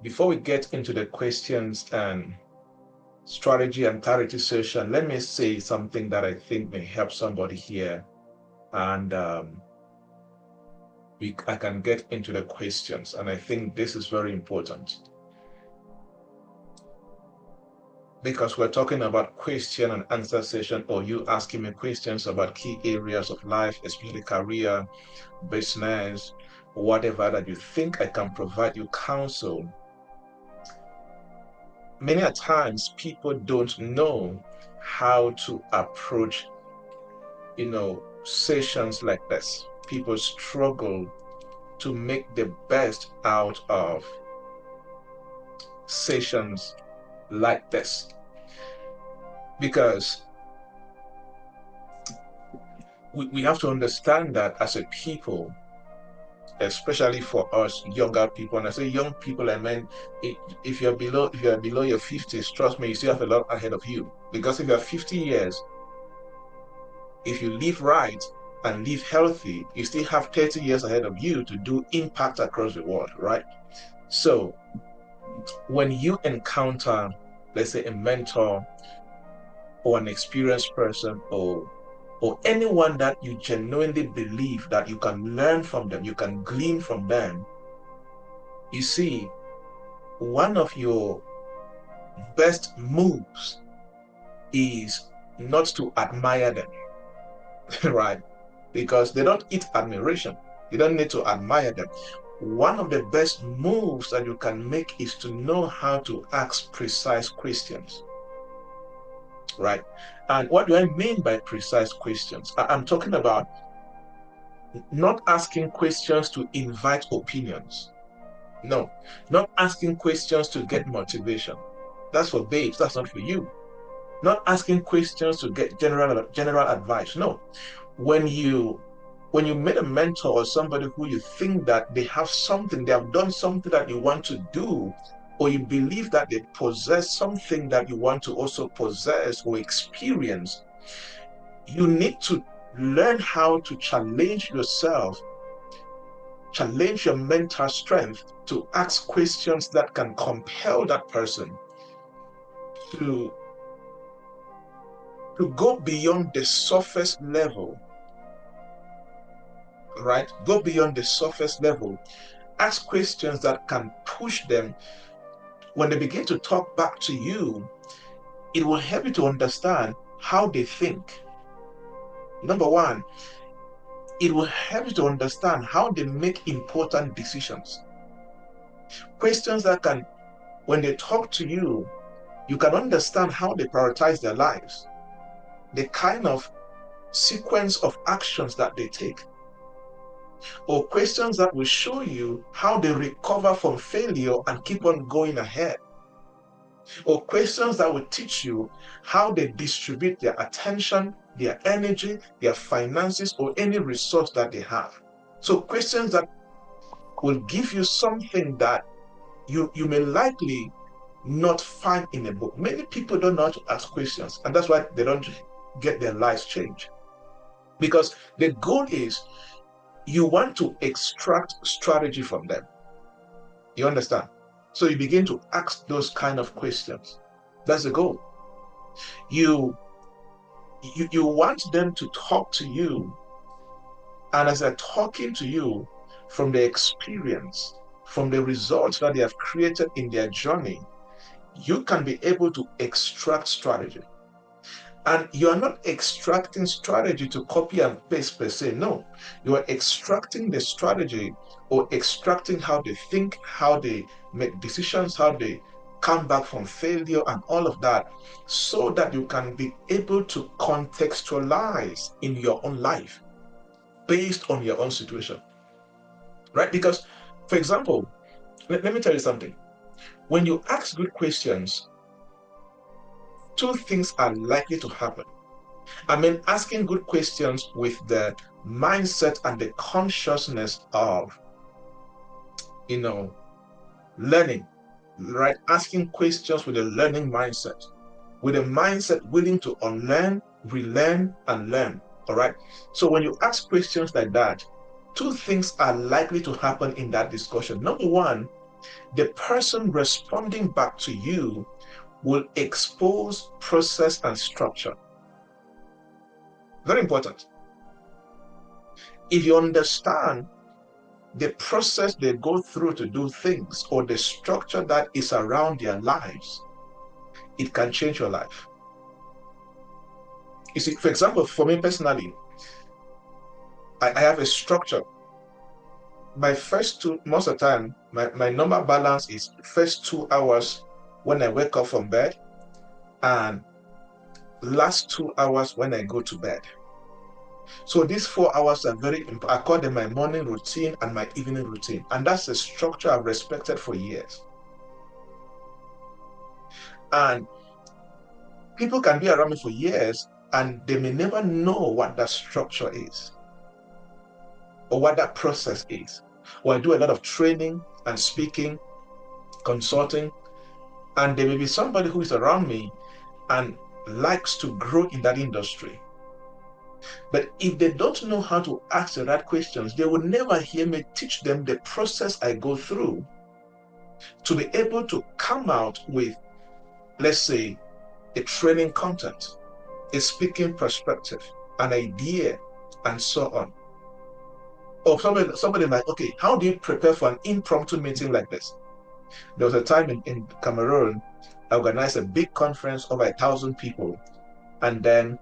before we get into the questions and strategy and clarity session, let me say something that I think may help somebody here, and I can get into the questions. And I think this is very important, because we're talking about question and answer session, or you asking me questions about key areas of life, especially career, business, whatever that you think I can provide you counsel. Many a times people don't know how to approach, sessions like this. People struggle to make the best out of sessions like this, because we have to understand that as a people, especially for us younger people, and I say young people, I mean, if you're below your 50s, trust me, you still have a lot ahead of you. Because if you're 50 years, if you live right and live healthy, you still have 30 years ahead of you to do impact across the world, right? So when you encounter, let's say, a mentor or an experienced person, or anyone that you genuinely believe that you can learn from them, you can glean from them, you see, one of your best moves is not to admire them, right? Because they don't eat admiration. You don't need to admire them. One of the best moves that you can make is to know how to ask precise questions, right? And what do I mean by precise questions? I'm talking about not asking questions to invite opinions. No, not asking questions to get motivation. That's for babes, that's not for you. Not asking questions to get general advice. No. When you meet a mentor or somebody who you think that they have done something that you want to do, or you believe that they possess something that you want to also possess or experience, you need to learn how to challenge yourself, challenge your mental strength to ask questions that can compel that person to go beyond the surface level, right? Go beyond the surface level. Ask questions that can push them. When they begin to talk back to you, it will help you to understand how they think. Number one, it will help you to understand how they make important decisions. Questions that can, when they talk to you, you can understand how they prioritize their lives, the kind of sequence of actions that they take, or questions that will show you how they recover from failure and keep on going ahead, or questions that will teach you how they distribute their attention, their energy, their finances, or any resource that they have. So questions that will give you something that you may likely not find in a book. Many people don't know how to ask questions, and that's why they don't get their lives changed. Because the goal is you want to extract strategy from them. You understand? So you begin to ask those kind of questions. That's the goal. You want them to talk to you, and as they're talking to you, from the experience, from the results that they have created in their journey, you can be able to extract strategy. And you are not extracting strategy to copy and paste per se. No, you are extracting the strategy, or extracting how they think, how they make decisions, how they come back from failure and all of that, so that you can be able to contextualize in your own life based on your own situation, right? Because, for example, let me tell you something. When you ask good questions, two things are likely to happen. I mean, asking good questions with the mindset and the consciousness of, learning, right? Asking questions with a learning mindset, with a mindset willing to unlearn, relearn, and learn, all right? So when you ask questions like that, two things are likely to happen in that discussion. Number one, the person responding back to you will expose process and structure. Very important. If you understand the process they go through to do things or the structure that is around their lives, it can change your life. You see, for example, for me personally, I have a structure. Most of the time, my normal balance is first 2 hours when I wake up from bed and last 2 hours when I go to bed. So these 4 hours are very important. I call them my morning routine and my evening routine. And that's a structure I've respected for years. And people can be around me for years and they may never know what that structure is or what that process is. Or I do a lot of training and speaking, consulting, and there may be somebody who is around me and likes to grow in that industry. But if they don't know how to ask the right questions, they will never hear me teach them the process I go through to be able to come out with, let's say, a training content, a speaking perspective, an idea, and so on. Or somebody like, okay, how do you prepare for an impromptu meeting like this? There was a time in Cameroon, I organized a big conference over 1,000 people. And then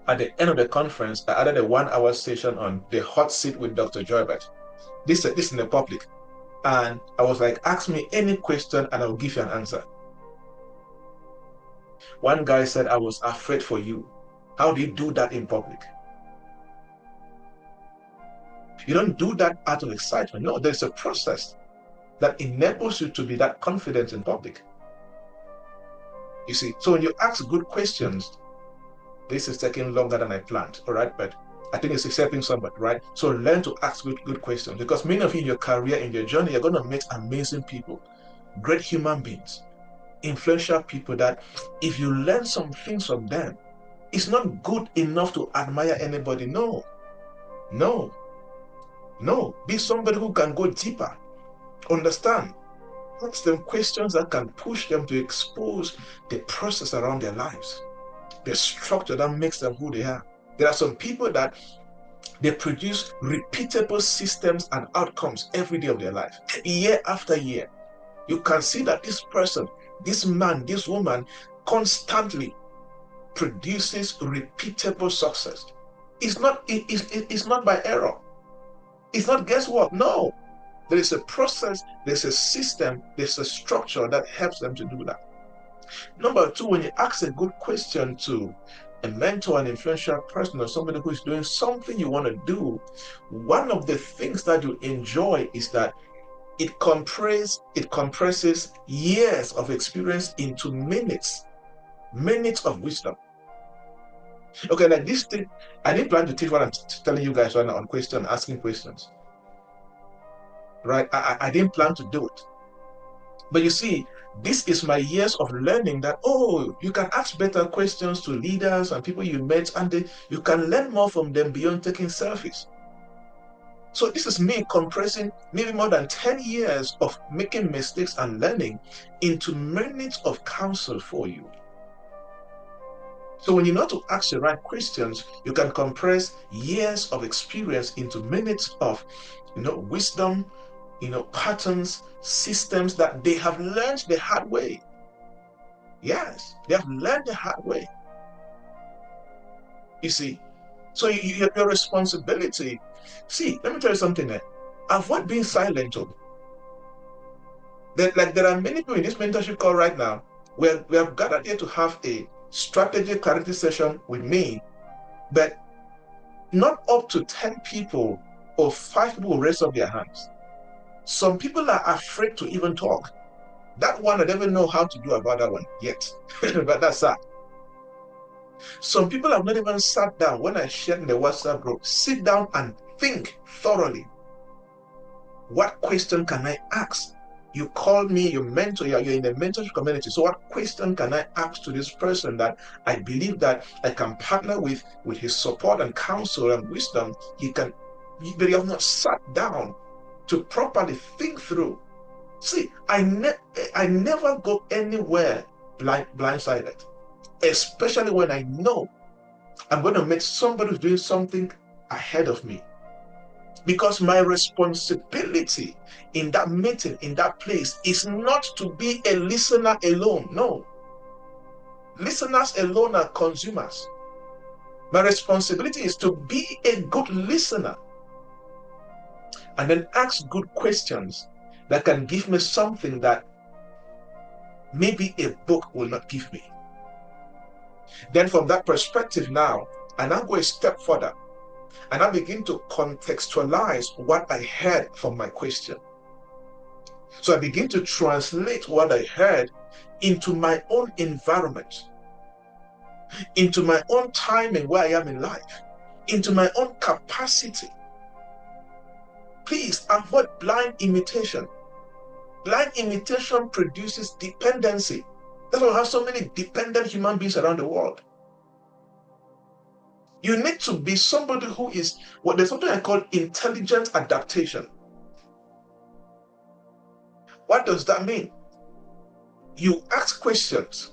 at the end of the conference, I added a 1-hour session on the hot seat with Dr. Joybert. This in the public. And I was like, ask me any question and I'll give you an answer. One guy said, I was afraid for you. How do you do that in public? You don't do that out of excitement. No, there's a process that enables you to be that confident in public. You see, so when you ask good questions, this is taking longer than I planned, all right? But I think it's helping somebody, right? So learn to ask good questions, because many of you in your career, in your journey, you're going to meet amazing people, great human beings, influential people that if you learn some things from them, it's not good enough to admire anybody. No. Be somebody who can go deeper, understand, ask them questions that can push them to expose the process around their lives, the structure that makes them who they are. There are some people that they produce repeatable systems and outcomes every day of their life, year after year. You can see that this person, this man, this woman constantly produces repeatable success. It's not by error. It's not guesswork. No. There is a process, there's a system, there's a structure that helps them to do that. Number two, when you ask a good question to a mentor, an influential person, or somebody who is doing something you want to do, one of the things that you enjoy is that it compresses years of experience into minutes of wisdom. Okay, like this thing, I didn't plan to teach what I'm telling you guys right now on asking questions. Right? I didn't plan to do it. But you see, this is my years of learning that, you can ask better questions to leaders and people you met, and you can learn more from them beyond taking selfies. So this is me compressing maybe more than 10 years of making mistakes and learning into minutes of counsel for you. So when you know to ask the right questions, you can compress years of experience into minutes of, wisdom, patterns, systems that they have learned the hard way. Yes, they have learned the hard way. You see, so your responsibility. See, let me tell you something there. Avoid being silent. There are many people in this mentorship call right now where we have gathered here to have a strategy clarity session with me, but not up to 10 people or 5 people will raise up their hands. Some people are afraid to even talk. That one, I don't even know how to do about that one yet, but that's that. Some people have not even sat down. When I shared in the WhatsApp group, sit down and think thoroughly. What question can I ask? You called me, you mentor, you're in the mentorship community. So what question can I ask to this person that I believe that I can partner with his support and counsel and wisdom? But you have not sat down to properly think through See, I never go anywhere blindsided, especially when I know I'm going to meet somebody who's doing something ahead of me. Because my responsibility in that meeting, in that place, is not to be a listener alone. No. Listeners alone are consumers. My responsibility is to be a good listener and then ask good questions that can give me something that maybe a book will not give me. Then from that perspective now, I now go a step further and I begin to contextualize what I heard from my question. So I begin to translate what I heard into my own environment, into my own timing where I am in life, into my own capacity. Please avoid blind imitation. Blind imitation produces dependency. That's why we have so many dependent human beings around the world. You need to be somebody who is, there's something I call intelligent adaptation. What does that mean? You ask questions,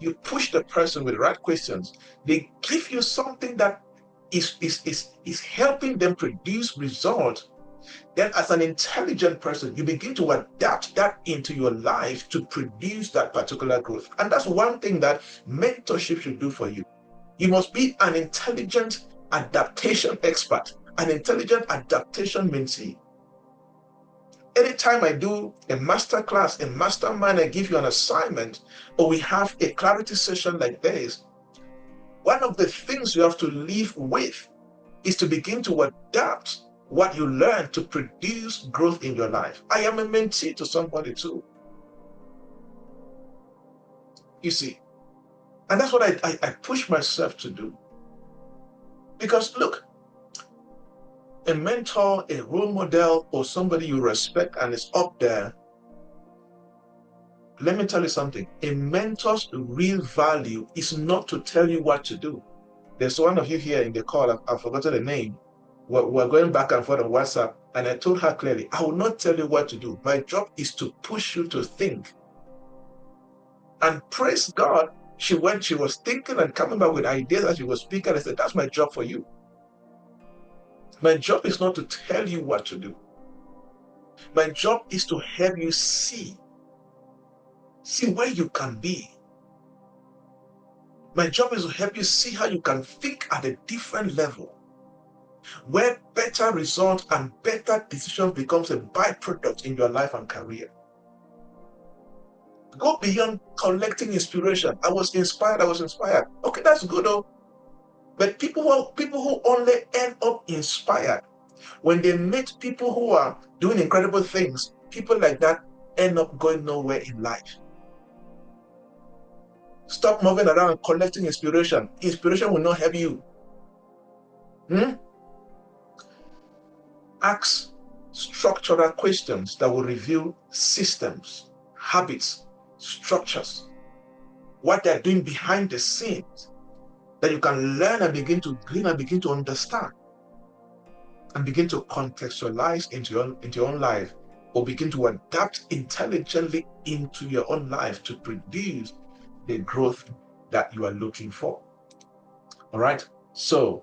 you push the person with the right questions, they give you something that is helping them produce results. Then as an intelligent person, you begin to adapt that into your life to produce that particular growth. And that's one thing that mentorship should do for you. You must be an intelligent adaptation expert, an intelligent adaptation mentee. Anytime I do a master class, a mastermind, I give you an assignment, or we have a clarity session like this, one of the things you have to live with is to begin to adapt what you learn to produce growth in your life. I am a mentee to somebody too. You see, and that's what I push myself to do. Because look, a mentor, a role model, or somebody you respect and is up there, let me tell you something. A mentor's real value is not to tell you what to do. There's one of you here in the call, I've forgotten the name. We're going back and forth on WhatsApp, and I told her clearly, I will not tell you what to do. My job is to push you to think. And praise God, she was thinking and coming back with ideas as she was speaking. I said, that's my job for you. My job is not to tell you what to do. My job is to help you see where you can be. My job is to help you see how you can think at a different level, where better results and better decisions becomes a byproduct in your life and career. Go beyond collecting inspiration. I was inspired. Okay, that's good, though. But people who only end up inspired when they meet people who are doing incredible things, people like that end up going nowhere in life. Stop moving around collecting inspiration. Inspiration will not help you. Ask structural questions that will reveal systems, habits, structures, what they're doing behind the scenes, that you can learn and begin to glean and begin to understand and begin to contextualize into your own life, or begin to adapt intelligently into your own life to produce the growth that you are looking for. All right. So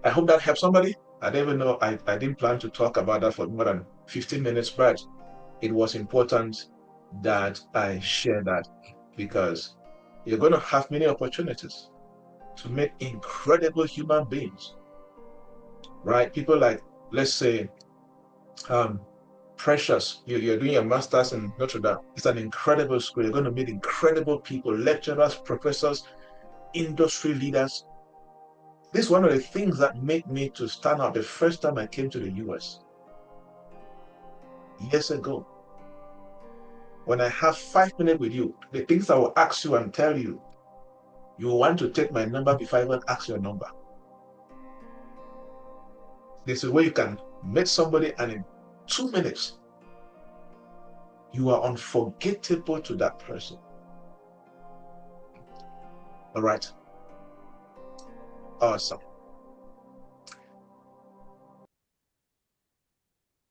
I hope that helps somebody. I don't even know. I didn't plan to talk about that for more than 15 minutes, but it was important that I share that, because you're going to have many opportunities to meet incredible human beings, right? People like, let's say, Precious, you're doing your master's in Notre Dame. It's an incredible school. You're going to meet incredible people, lecturers, professors, industry leaders. This is one of the things that made me to stand out the first time I came to the US years ago. When I have 5 minutes with you, the things I will ask you and tell you, you will want to take my number before I even ask your number. There's a way you can meet somebody and in 2 minutes, you are unforgettable to that person. All right. Awesome.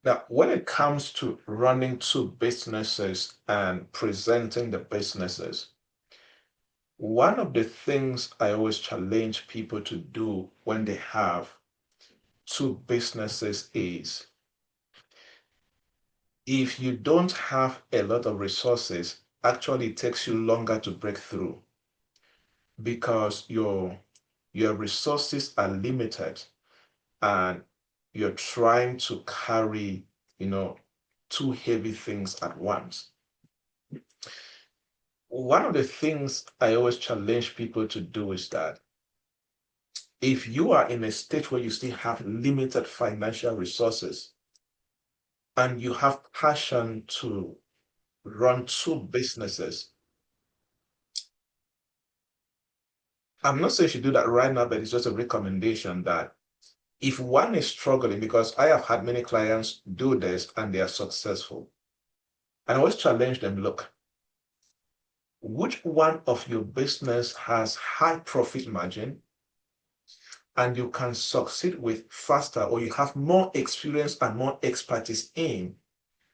Now, when it comes to running two businesses and presenting the businesses, one of the things I always challenge people to do when they have two businesses is if you don't have a lot of resources, actually it takes you longer to break through because your resources are limited and you're trying to carry, you know, two heavy things at once. One of the things I always challenge people to do is that if you are in a state where you still have limited financial resources and you have passion to run two businesses, I'm not saying you should do that right now, but it's just a recommendation that if one is struggling, because I have had many clients do this and they are successful, and I always challenge them, look, which one of your business has high profit margin and you can succeed with faster, or you have more experience and more expertise in,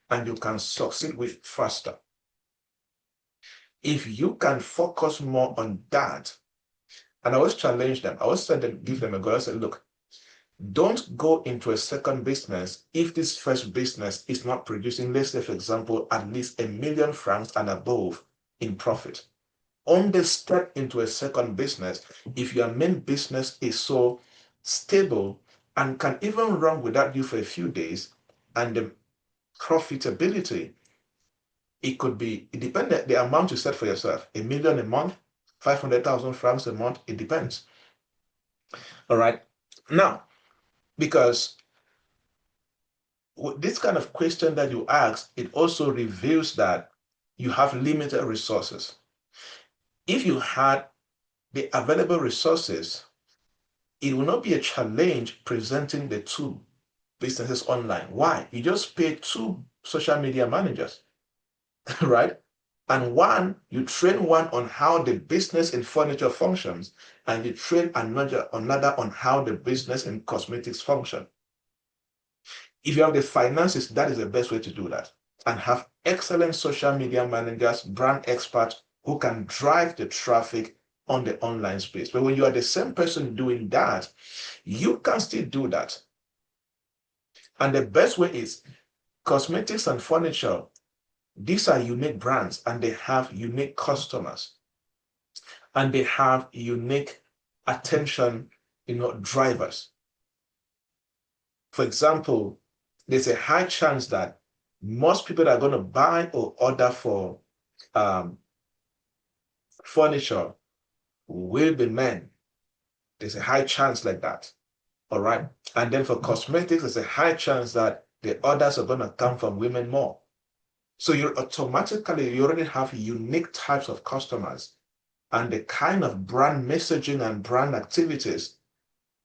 and you can succeed with faster. If you can focus more on that, and I always challenge them, I always tell them, give them a goal. I say, look, don't go into a second business if this first business is not producing, let's say, for example, at least £1 million and above in profit. Only step into a second business if your main business is so stable and can even run without you for a few days, and the profitability, it could be, it depends the amount you set for yourself, 1 million a month, 500,000 francs a month, it depends. All right. Now, because this kind of question that you ask, it also reveals that you have limited resources. If you had the available resources, it will not be a challenge presenting the two businesses online. Why? You just pay two social media managers, right? And you train one on how the business in furniture functions, and you train another on how the business in cosmetics function. If you have the finances, that is the best way to do that. And have excellent social media managers, brand experts who can drive the traffic on the online space. But when you are the same person doing that, you can still do that. And the best way is cosmetics and furniture. These are unique brands and they have unique customers and they have unique attention, drivers. For example, there's a high chance that most people that are going to buy or order for um, furniture will be men. There's a high chance like that. All right. And then for cosmetics, there's a high chance that the orders are going to come from women more. So you already have unique types of customers, and the kind of brand messaging and brand activities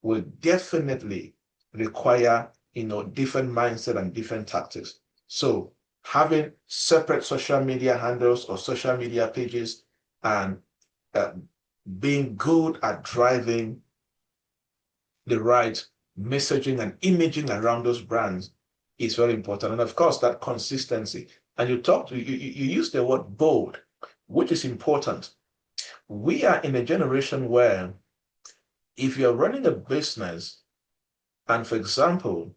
will definitely require, different mindset and different tactics. So having separate social media handles or social media pages and uh, being good at driving the right messaging and imaging around those brands is very important. And of course, that consistency. And you use the word bold, which is important. We are in a generation where if you're running a business, and for example,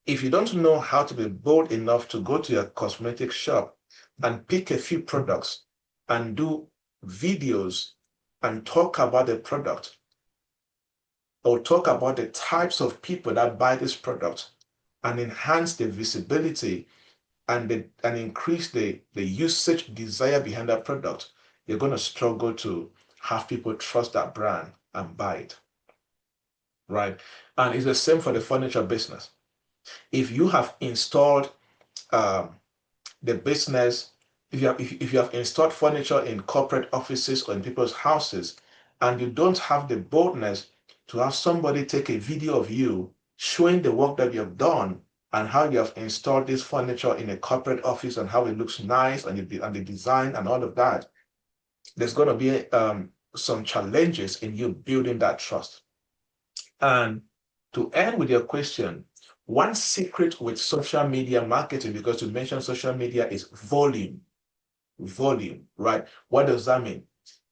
if you don't know how to be bold enough to go to your cosmetic shop and pick a few products and do videos and talk about the product or talk about the types of people that buy this product and enhance the visibility and increase the usage desire behind that product, you're going to struggle to have people trust that brand and buy it, right? And it's the same for the furniture business. If you have installed um, the business, if you have installed furniture in corporate offices or in people's houses, and you don't have the boldness to have somebody take a video of you showing the work that you have done and how you have installed this furniture in a corporate office and how it looks nice and the design and all of that, there's going to be some challenges in you building that trust. And to end with your question, One secret with social media marketing, because you mentioned social media, is volume. Volume, right? What does that mean?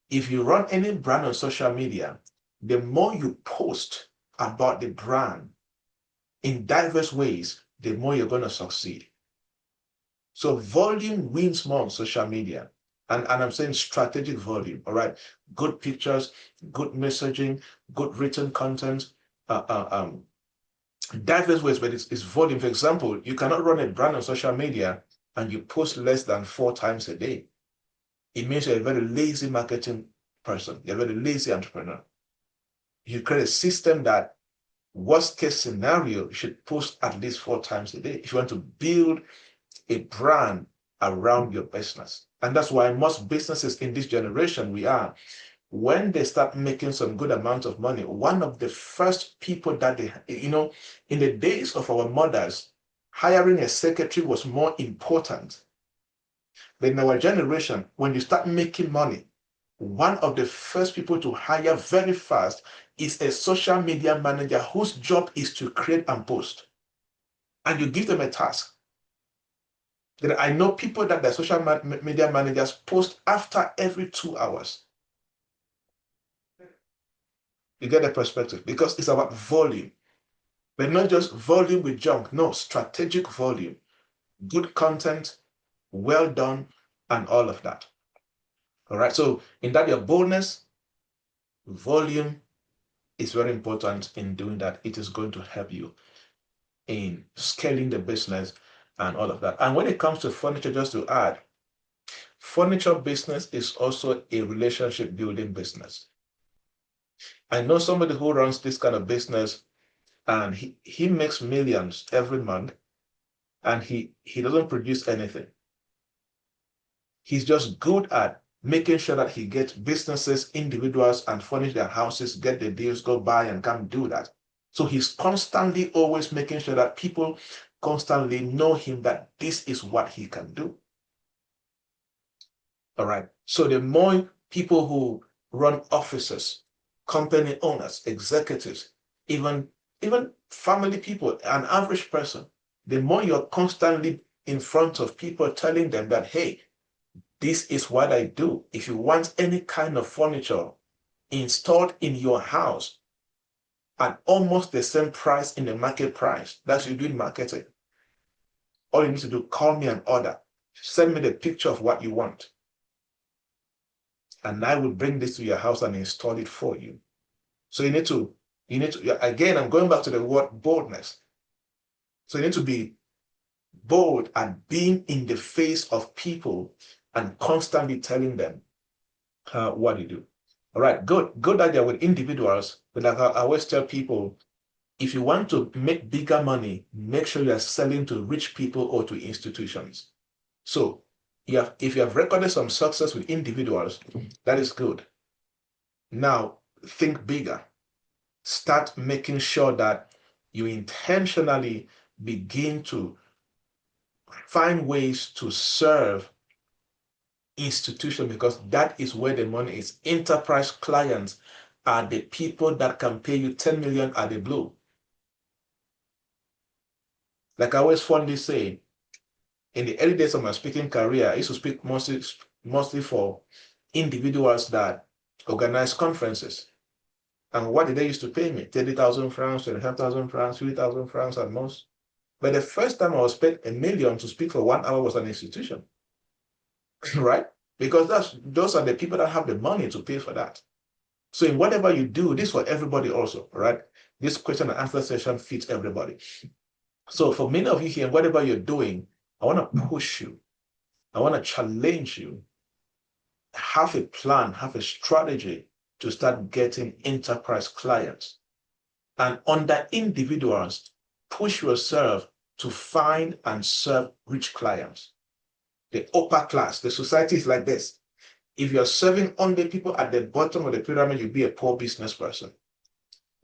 If you run any brand on social media, the more you post about the brand in diverse ways, the more you're going to succeed. So volume wins more on social media. And I'm saying strategic volume, all right? Good pictures, good messaging, good written content, uh, uh, um, diverse ways, but it's volume. For example, you cannot run a brand on social media and you post less than 4 times a day. It means you're a very lazy marketing person. You're a very lazy entrepreneur. You create a system that, worst case scenario, you should post at least 4 times a day if you want to build a brand around your business. And that's why most businesses in this generation, when they start making some good amount of money, one of the first people that they, in the days of our mothers, hiring a secretary was more important. But in our generation, when you start making money, one of the first people to hire very fast is a social media manager whose job is to create and post. And you give them a task. Then I know people that the social media managers post after every 2 hours. You get the perspective, because it's about volume, but not just volume with junk. No, strategic volume, good content, well done, and all of that. All right. So in that, your boldness, volume is very important in doing that. It is going to help you in scaling the business and all of that. And when it comes to furniture, just to add, furniture business is also a relationship building business. I know somebody who runs this kind of business, and he makes millions every month, and he doesn't produce anything. He's just good at making sure that he gets businesses, individuals, and furnish their houses, get the deals, go buy and come do that. So he's constantly always making sure that people constantly know him, that this is what he can do. All right. So the more people who run offices, company owners, executives, even family people, an average person, the more you're constantly in front of people telling them that, hey, this is what I do. If you want any kind of furniture installed in your house at almost the same price in the market price, that's you doing marketing. All you need to do, call me and order. Send me the picture of what you want, and I will bring this to your house and install it for you. So you need to, again, I'm going back to the word boldness. So you need to be bold and being in the face of people and constantly telling them what you do. All right, good idea with individuals. But like I always tell people, if you want to make bigger money, make sure you are selling to rich people or to institutions. So if you have recorded some success with individuals, that is good. Now think bigger. Start making sure that you intentionally begin to find ways to serve institutions, because that is where the money is. Enterprise clients are the people that can pay you 10 million at the blue. Like I always fondly say, in the early days of my speaking career, I used to speak mostly for individuals that organize conferences. And what did they used to pay me? 30,000 francs, 25,000 francs, 3,000 francs at most. But the first time I was paid 1 million to speak for 1 hour was an institution, right? Because those are the people that have the money to pay for that. So in whatever you do, this for everybody also, right? This question and answer session fits everybody. So for many of you here, whatever you're doing, I want to push you. I want to challenge you. Have a plan, have a strategy to start getting enterprise clients. And under individuals, push yourself to find and serve rich clients. The upper class, the society is like this. If you're serving only people at the bottom of the pyramid, you'll be a poor business person.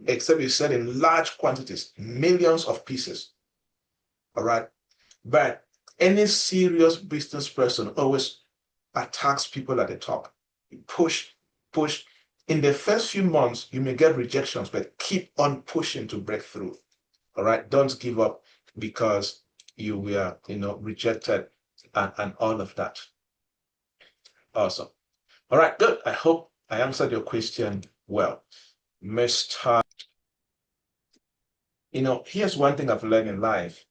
Except you sell in large quantities, millions of pieces. All right. But any serious business person always attacks people at the top. You push, push. In the first few months, you may get rejections, but keep on pushing to break through. All right. Don't give up. because you were, rejected and all of that. Awesome. All right, good. I hope I answered your question well. Mr. Here's one thing I've learned in life.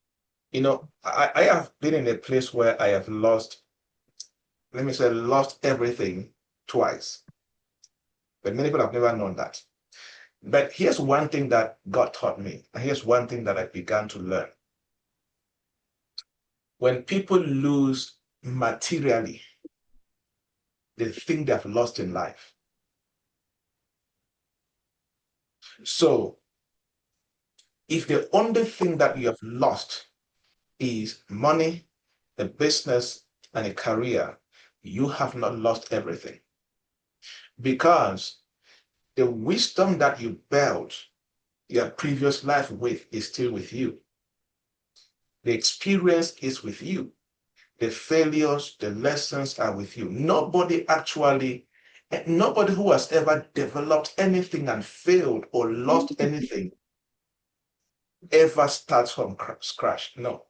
I have been in a place where I have lost, let me say, lost everything twice. But many people have never known that. But here's one thing that God taught me. And here's one thing that I began to learn. When people lose materially, they think they've lost in life. So if the only thing that you have lost is money, a business, and a career, you have not lost everything. Because the wisdom that you built your previous life with is still with you. The experience is with you. The failures, the lessons are with you. Nobody who has ever developed anything and failed or lost anything ever starts from scratch. No.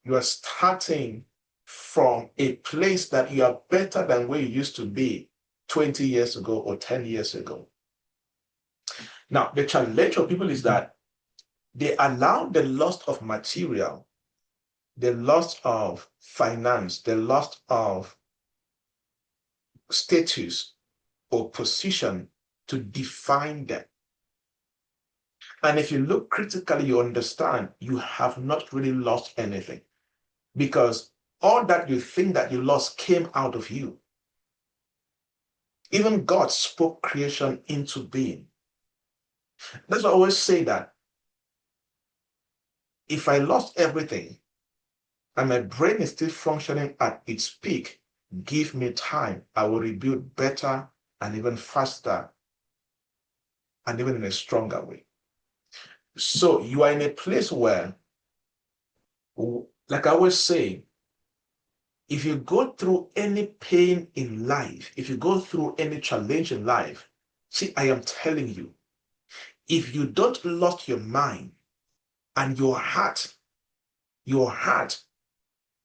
You are starting from a place that you are better than where you used to be 20 years ago or 10 years ago. Now, the challenge of people is that they allow the loss of material, the loss of finance, the loss of status or position to define them. And if you look critically, you understand you have not really lost anything, because all that you think that you lost came out of you. Even God spoke creation into being. That's why I always say that if I lost everything and my brain is still functioning at its peak, give me time. I will rebuild better and even faster and even in a stronger way. So you are in a place where, like I always say, if you go through any pain in life, if you go through any challenge in life, see, I am telling you, if you don't lose your mind and your heart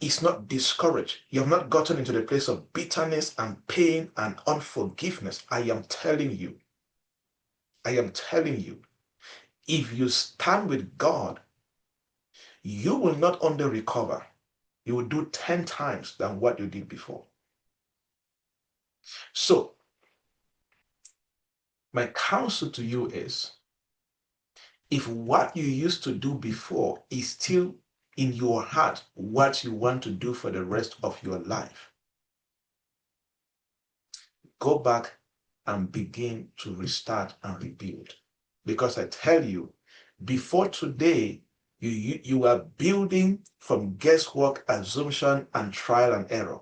is not discouraged, you have not gotten into the place of bitterness and pain and unforgiveness, I am telling you, if you stand with God, you will not only recover, you will do 10 times than what you did before. So, my counsel to you is, if what you used to do before is still in your heart, what you want to do for the rest of your life, go back and begin to restart and rebuild. Because I tell you, before today, you are building from guesswork, assumption, and trial and error.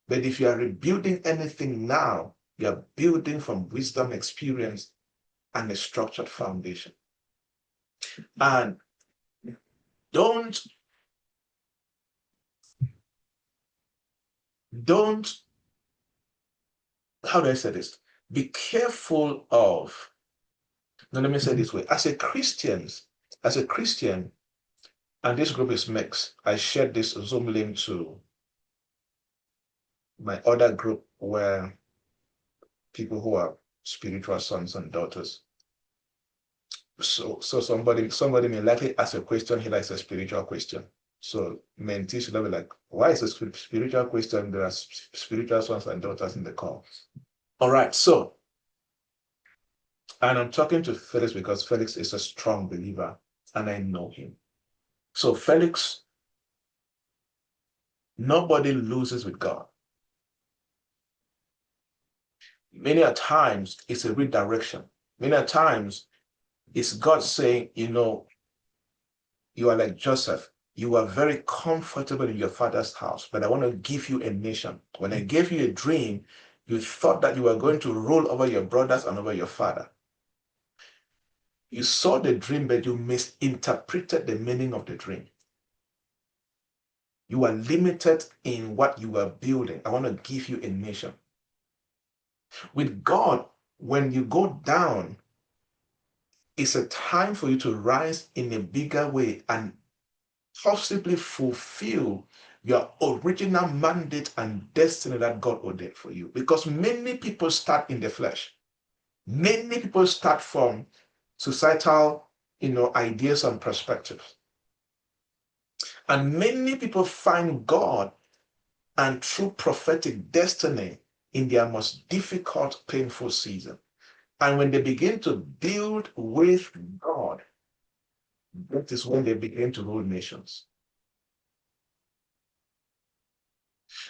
But if you are rebuilding anything now, you are building from wisdom, experience, and a structured foundation. And don't how do I say this? Be careful of, now let me say this way, as a Christian, and this group is mixed. I shared this Zoom link to my other group where people who are spiritual sons and daughters. So somebody may likely ask a question here that's a spiritual question. So mentees should be like, why is a spiritual question? There are spiritual sons and daughters in the call. All right, so, and I'm talking to Felix because Felix is a strong believer and I know him. So Felix, nobody loses with God. Many a times it's a redirection. Many a times it's God saying, you are like Joseph. You are very comfortable in your father's house, but I want to give you a nation. When I gave you a dream, you thought that you were going to rule over your brothers and over your father. You saw the dream, but you misinterpreted the meaning of the dream. You are limited in what you are building. I want to give you a nation. With God, when you go down, it's a time for you to rise in a bigger way and possibly fulfill your original mandate and destiny that God ordained for you. Because many people start in the flesh. Many people start from societal, ideas and perspectives. And many people find God and true prophetic destiny in their most difficult, painful season. And when they begin to build with God, that is when they begin to rule nations.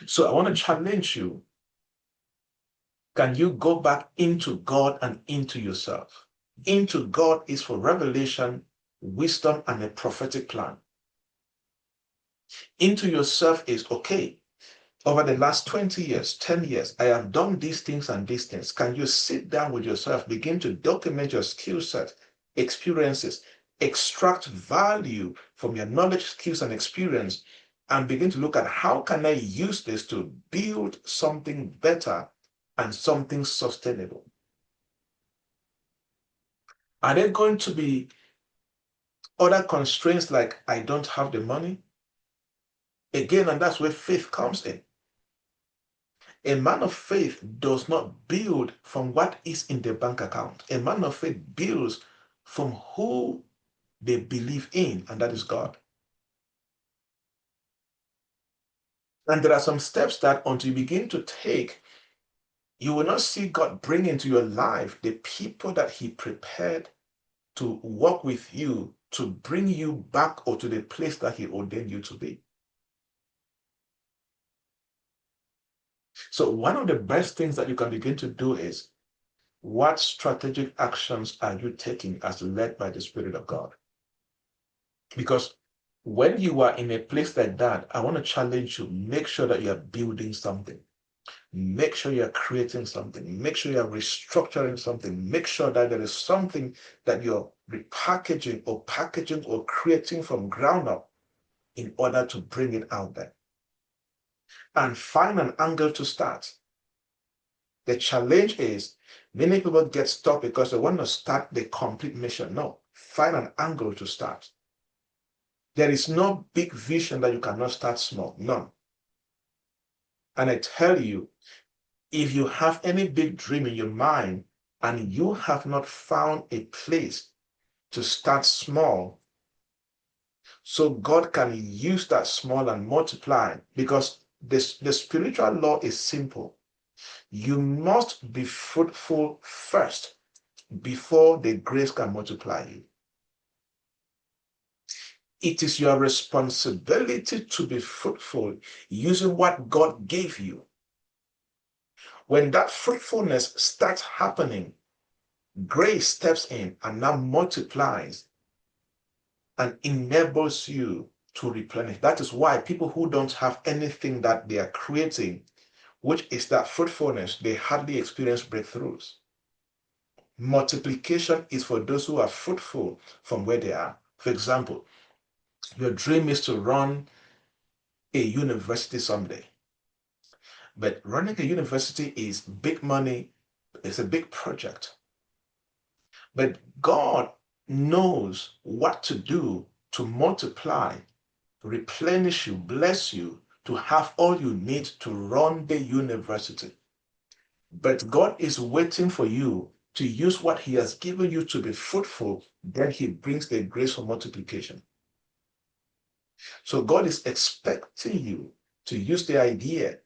So I want to challenge you. Can you go back into God and into yourself? Into God is for revelation, wisdom, and a prophetic plan. Into yourself is, okay, over the last 20 years, 10 years, I have done these things and these things. Can you sit down with yourself, begin to document your skill set, experiences, extract value from your knowledge, skills, and experience, and begin to look at how can I use this to build something better and something sustainable? Are there going to be other constraints like I don't have the money? Again, and that's where faith comes in. A man of faith does not build from what is in the bank account. A man of faith builds from who they believe in, and that is God. And there are some steps that until you begin to take, you will not see God bring into your life the people that He prepared to work with you to bring you back or to the place that He ordained you to be. So one of the best things that you can begin to do is, what strategic actions are you taking as led by the Spirit of God? Because when you are in a place like that, I want to challenge you, make sure that you are building something. Make sure you're creating something. Make sure you're restructuring something. Make sure that there is something that you're repackaging or packaging or creating from ground up in order to bring it out there. And find an angle to start. The challenge is many people get stuck because they want to start the complete mission. No, find an angle to start. There is no big vision that you cannot start small. None. And I tell you, if you have any big dream in your mind and you have not found a place to start small, so God can use that small and multiply, because the spiritual law is simple. You must be fruitful first before the grace can multiply you. It is your responsibility to be fruitful using what God gave you. When that fruitfulness starts happening, grace steps in and now multiplies and enables you to replenish. That is why people who don't have anything that they are creating, which is that fruitfulness, they hardly experience breakthroughs. Multiplication is for those who are fruitful from where they are. For example, your dream is to run a university someday. But running a university is big money, it's a big project. But God knows what to do to multiply, replenish you, bless you, to have all you need to run the university. But God is waiting for you to use what He has given you to be fruitful, then He brings the grace for multiplication. So God is expecting you to use the idea,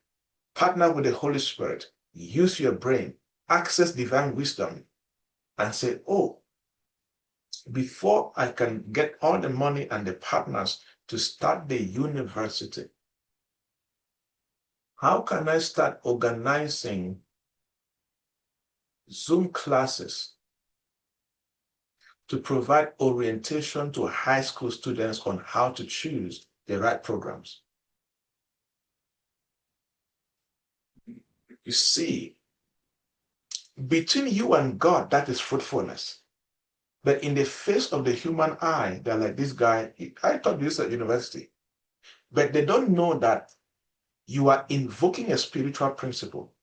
partner with the Holy Spirit, use your brain, access divine wisdom, and say, oh, before I can get all the money and the partners to start the university, how can I start organizing Zoom classes to provide orientation to high school students on how to choose the right programs? You see, between you and God, that is fruitfulness. But in the face of the human eye, they're like, this guy, I taught this at university. But they don't know that you are invoking a spiritual principle,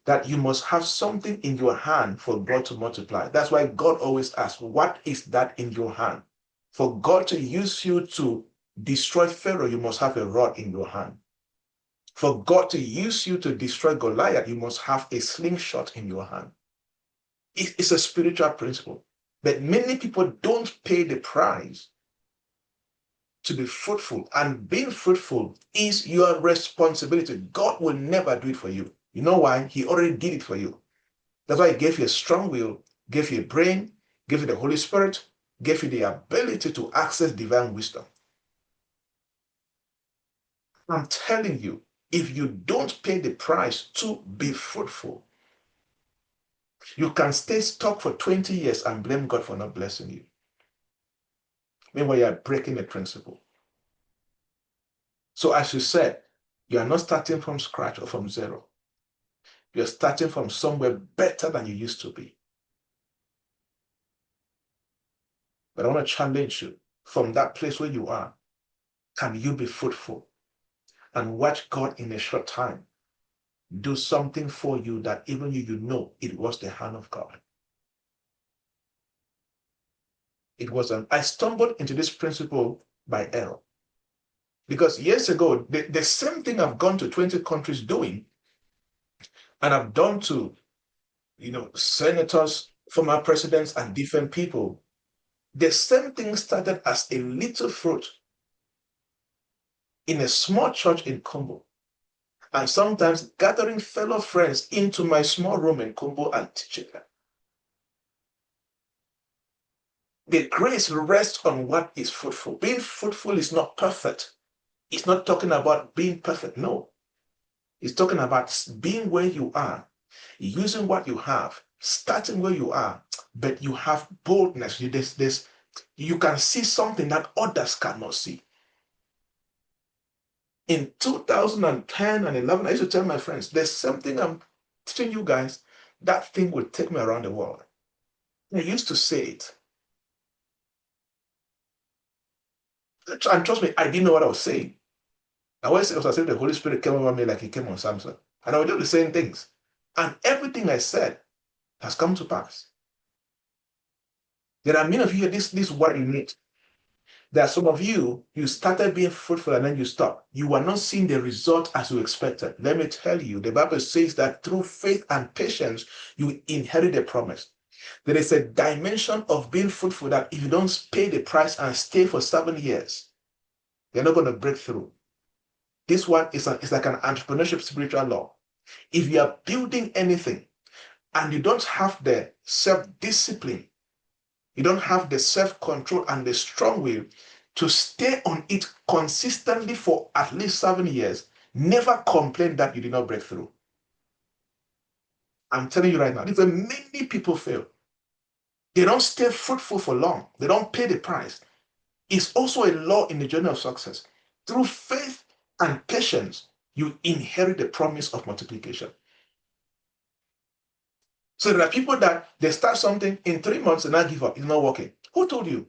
that you must have something in your hand for God to multiply. That's why God always asks, what is that in your hand? For God to use you to destroy Pharaoh, you must have a rod in your hand. For God to use you to destroy Goliath, you must have a slingshot in your hand. It's a spiritual principle. But many people don't pay the price to be fruitful. And being fruitful is your responsibility. God will never do it for you. You know why? He already did it for you. That's why he gave you a strong will, gave you a brain, gave you the Holy Spirit, gave you the ability to access divine wisdom. I'm telling you, if you don't pay the price to be fruitful, you can stay stuck for 20 years and blame God for not blessing you. Meanwhile, you are breaking a principle. So as you said, you are not starting from scratch or from zero. You're starting from somewhere better than you used to be. But I want to challenge you from that place where you are. Can you be fruitful and watch God in a short time do something for you that even you know it was the hand of God? It wasn't. I stumbled into this principle by error. Because years ago, the same thing I've gone to 20 countries doing, and I've done to, senators, former presidents, and different people. The same thing started as a little fruit in a small church in Congo. And sometimes gathering fellow friends into my small room in Congo and teaching them. The grace rests on what is fruitful. Being fruitful is not perfect. It's not talking about being perfect. No. It's talking about being where you are, using what you have, starting where you are, but you have boldness. You can see something that others cannot see. In 2010 and 11, I used to tell my friends, there's something I'm teaching you guys, that thing will take me around the world. I used to say it. And trust me, I didn't know what I was saying. I always say it was as if the Holy Spirit came over me like he came on Samson. And I would do the same things. And everything I said has come to pass. There are many of you here, this is what you need. There are some of you, you started being fruitful and then you stopped. You are not seeing the result as you expected. Let me tell you, the Bible says that through faith and patience, you inherit the promise. There is a dimension of being fruitful that if you don't pay the price and stay for 7 years, you're not going to break through. This one is like an entrepreneurship spiritual law. If you are building anything and you don't have the self-discipline, you don't have the self-control and the strong will to stay on it consistently for at least 7 years, never complain that you did not break through. I'm telling you right now, many people fail. They don't stay fruitful for long. They don't pay the price. It's also a law in the journey of success. Through faith and patience, you inherit the promise of multiplication. So there are people that they start something in 3 months and now give up. It's not working. Who told you?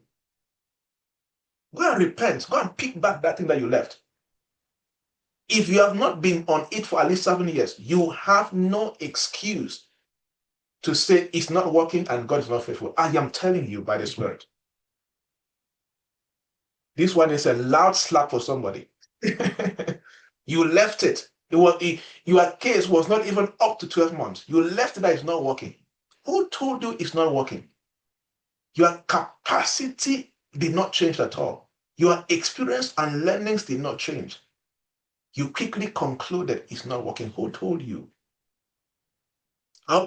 Go and repent. Go and pick back that thing that you left. If you have not been on it for at least 7 years, you have no excuse to say it's not working and God is not faithful. I am telling you by the Spirit. This one is a loud slap for somebody. You left it. Your case was not even up to 12 months. You left it that it's not working. Who told you it's not working? Your capacity did not change at all. Your experience and learnings did not change. You quickly concluded it's not working. Who told you?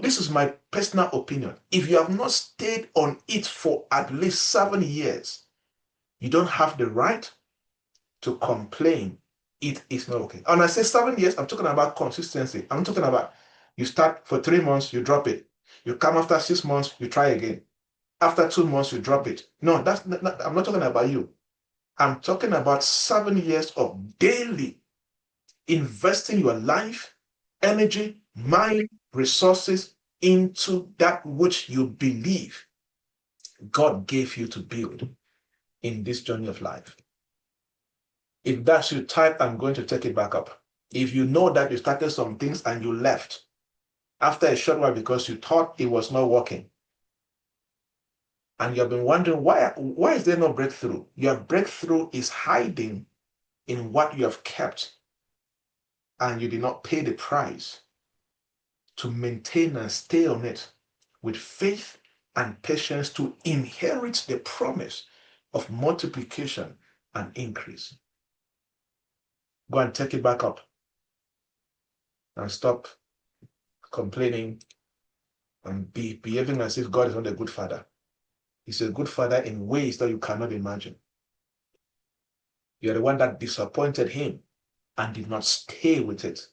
This is my personal opinion. If you have not stayed on it for at least 7 years, you don't have the right to complain it is not okay. And I say 7 years, I'm talking about consistency. I'm talking about you start for 3 months, you drop it. You come after 6 months, you try again. After 2 months, you drop it. No, I'm not talking about you. I'm talking about 7 years of daily investing your life, energy, mind, resources into that which you believe God gave you to build in this journey of life. If that's your type, I'm going to take it back up. If you know that you started some things and you left after a short while because you thought it was not working, And you have been wondering, why is there no breakthrough? Your breakthrough is hiding in what you have kept, and you did not pay the price to maintain and stay on it with faith and patience to inherit the promise of multiplication and increase. Go and take it back up and stop complaining and behaving as if God is not a good father. He's a good father in ways that you cannot imagine. You're the one that disappointed him and did not stay with it.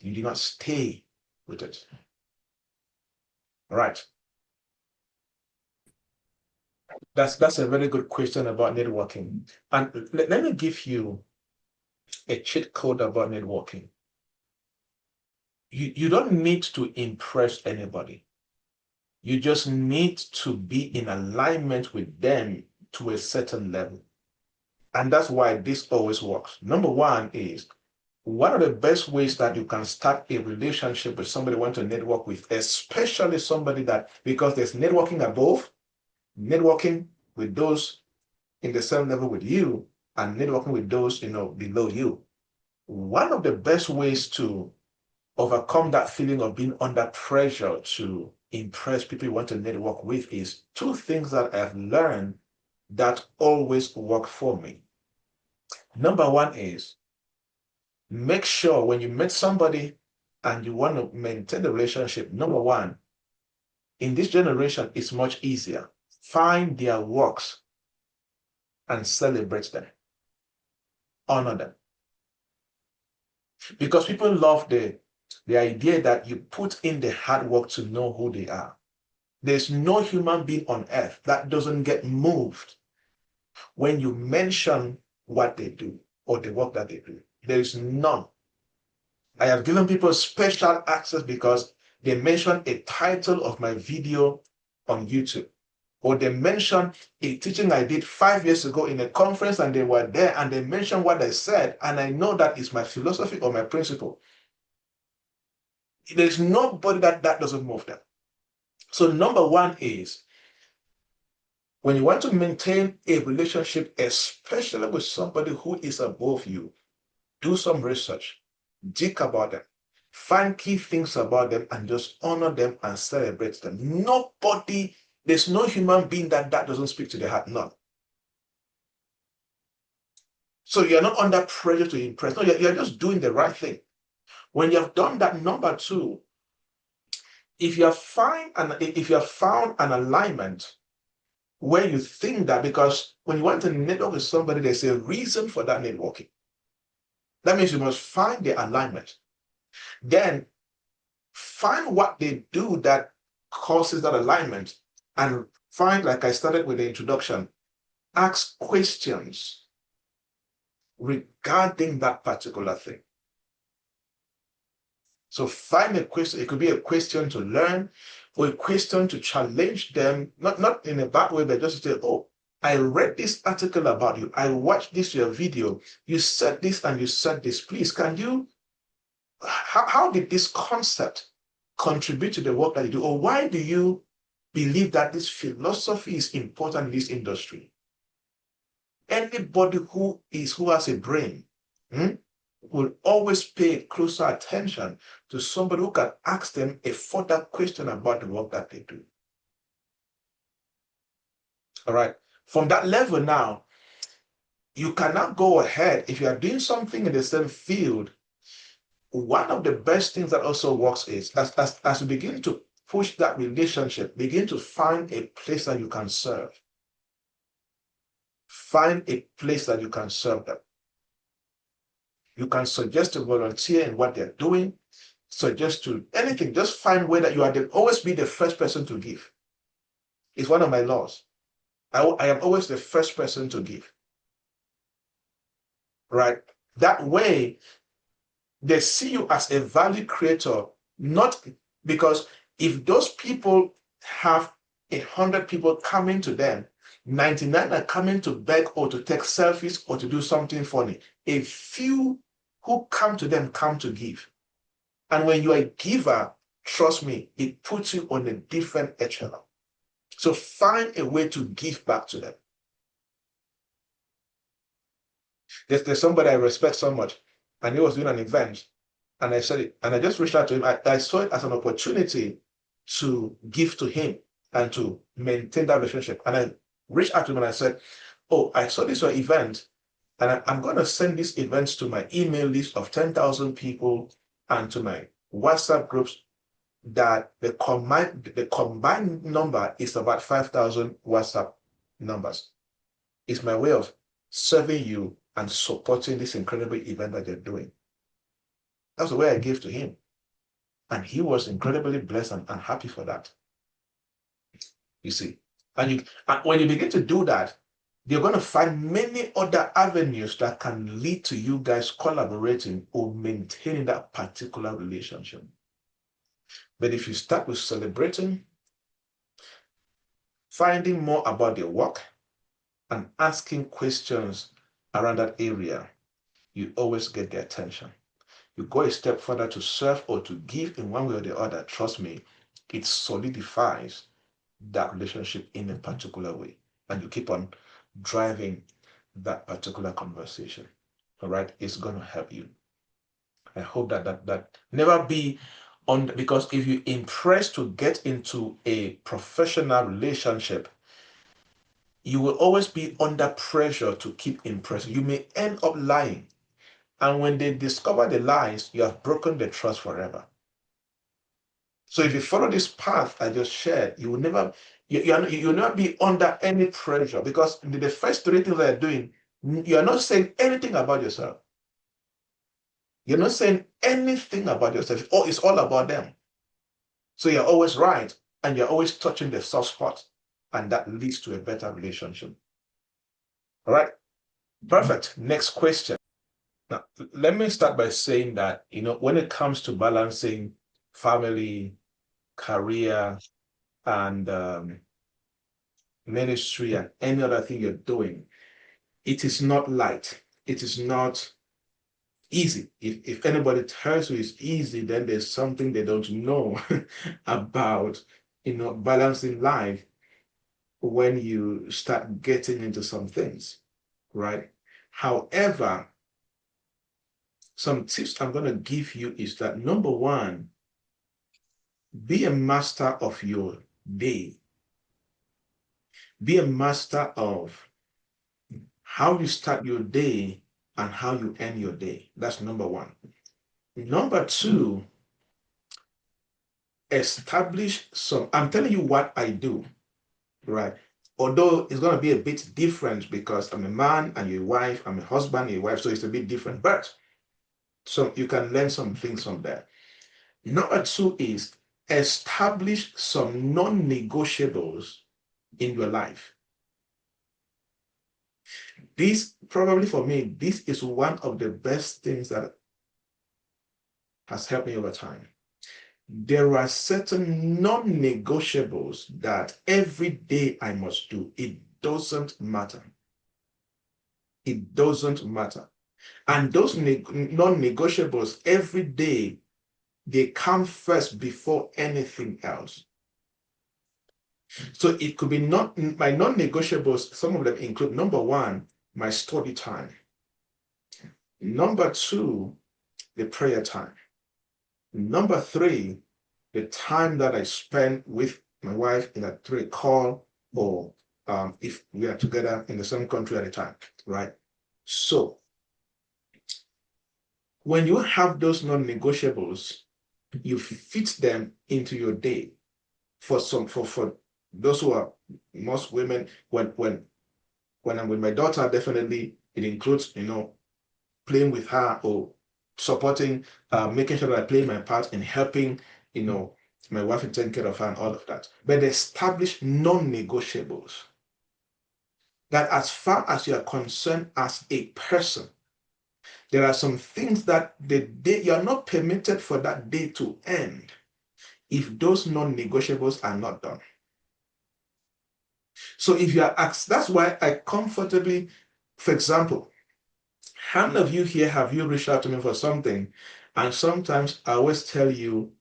You did not stay with it. All right. That's a very good question about networking. And let me give you a cheat code about networking. You don't need to impress anybody. You just need to be in alignment with them to a certain level. And that's why this always works. Number one is, one of the best ways that you can start a relationship with somebody you want to network with, especially somebody that, because there's networking above, networking with those in the same level with you, and networking with those below you. One of the best ways to overcome that feeling of being under pressure to impress people you want to network with is two things that I've learned that always work for me. Number one is, make sure when you meet somebody and you want to maintain the relationship, number one, in this generation, it's much easier. Find their works and celebrate them. Honor them. Because people love the idea that you put in the hard work to know who they are. There's no human being on earth that doesn't get moved when you mention what they do or the work that they do. There is none. I have given people special access because they mention a title of my video on YouTube, or they mention a teaching I did 5 years ago in a conference and they were there and they mentioned what I said, and I know that is my philosophy or my principle. There's nobody that doesn't move them. So number one is, when you want to maintain a relationship, especially with somebody who is above you, do some research, dig about them, find key things about them, and just honor them and celebrate them. Nobody, there's no human being that doesn't speak to the heart, none. So you're not under pressure to impress. No, you're just doing the right thing. When you have done that, number two, if you have found an alignment where you think that, because when you want to network with somebody, there's a reason for that networking. That means you must find the alignment. Then find what they do that causes that alignment, and find, like I started with the introduction, ask questions regarding that particular thing. So find a question. It could be a question to learn or a question to challenge them, not in a bad way, but just to say, oh, I read this article about you. I watched your video. You said this and you said this. Please, how did this concept contribute to the work that you do? Or why do you believe that this philosophy is important in this industry? Anybody who has a brain will always pay closer attention to somebody who can ask them a further question about the work that they do. All right. From that level now, you cannot go ahead. If you are doing something in the same field, one of the best things that also works is, as you begin to push that relationship, begin to find a place that you can serve. Find a place that you can serve them. You can suggest to volunteer in what they're doing, suggest to anything. Just find where that you are. Always be the first person to give. It's one of my laws. I am always the first person to give. Right? That way, they see you as a value creator, not because if those people have 100 people coming to them, 99 are coming to beg or to take selfies or to do something funny. A few who come to them come to give. And when you're a giver, trust me, it puts you on a different echelon. So find a way to give back to them. There's somebody I respect so much, and he was doing an event, and I said it, and I just reached out to him. I saw it as an opportunity to give to him and to maintain that relationship. And I reached out to him and I said, "Oh, I saw this event, and I'm going to send these events to my email list of 10,000 people and to my WhatsApp groups that the combined number is about 5,000 WhatsApp numbers. It's my way of serving you and supporting this incredible event that you're doing." That's the way I gave to him. And he was incredibly blessed and happy for that. You see. And when you begin to do that, you're going to find many other avenues that can lead to you guys collaborating or maintaining that particular relationship. But if you start with celebrating, finding more about their work, and asking questions around that area, you always get their attention. You go a step further to serve or to give in one way or the other, trust me, it solidifies that relationship in a particular way. And you keep on driving that particular conversation. All right, it's going to help you. I hope that never be on, because if you impress to get into a professional relationship, you will always be under pressure to keep impressing. You may end up lying. And when they discover the lies, you have broken the trust forever. So if you follow this path I just shared, you will never, you will not be under any pressure, because the first three things they're doing, you are not saying anything about yourself. You're not saying anything about yourself. Oh, it's all about them. So you're always right, and you're always touching the soft spot, and that leads to a better relationship. All right, perfect. Next question. Now, let me start by saying that, when it comes to balancing family, career, and ministry, and any other thing you're doing, it is not light. It is not easy. If anybody tells you it's easy, then there's something they don't know about, balancing life when you start getting into some things, right? However, some tips I'm going to give you is that, number one, be a master of your day. Be a master of how you start your day and how you end your day. That's number one. Number two, establish I'm telling you what I do, right? Although it's going to be a bit different because I'm a man and you're a wife, I'm a husband and a wife, so it's a bit different. But so you can learn some things from there. Number two is establish some non-negotiables in your life. This, probably for me, this is one of the best things that has helped me over time. There are certain non-negotiables that every day I must do. It doesn't matter. It doesn't matter. And those non-negotiables every day, they come first before anything else. So it could be not my non-negotiables. Some of them include, number one, my study time. Number two, the prayer time. Number three, the time that I spend with my wife in a call, or if we are together in the same country at a time, right? So when you have those non-negotiables, you fit them into your day. For those who are, most women, when I'm with my daughter, definitely it includes, playing with her or supporting, making sure that I play my part in helping, my wife in taking care of her and all of that. But establish non-negotiables that, as far as you are concerned as a person, there are some things that you are not permitted for that day to end if those non-negotiables are not done. So if you are asked, that's why I comfortably, for example, how many of you here have you reached out to me for something? And sometimes I always tell you,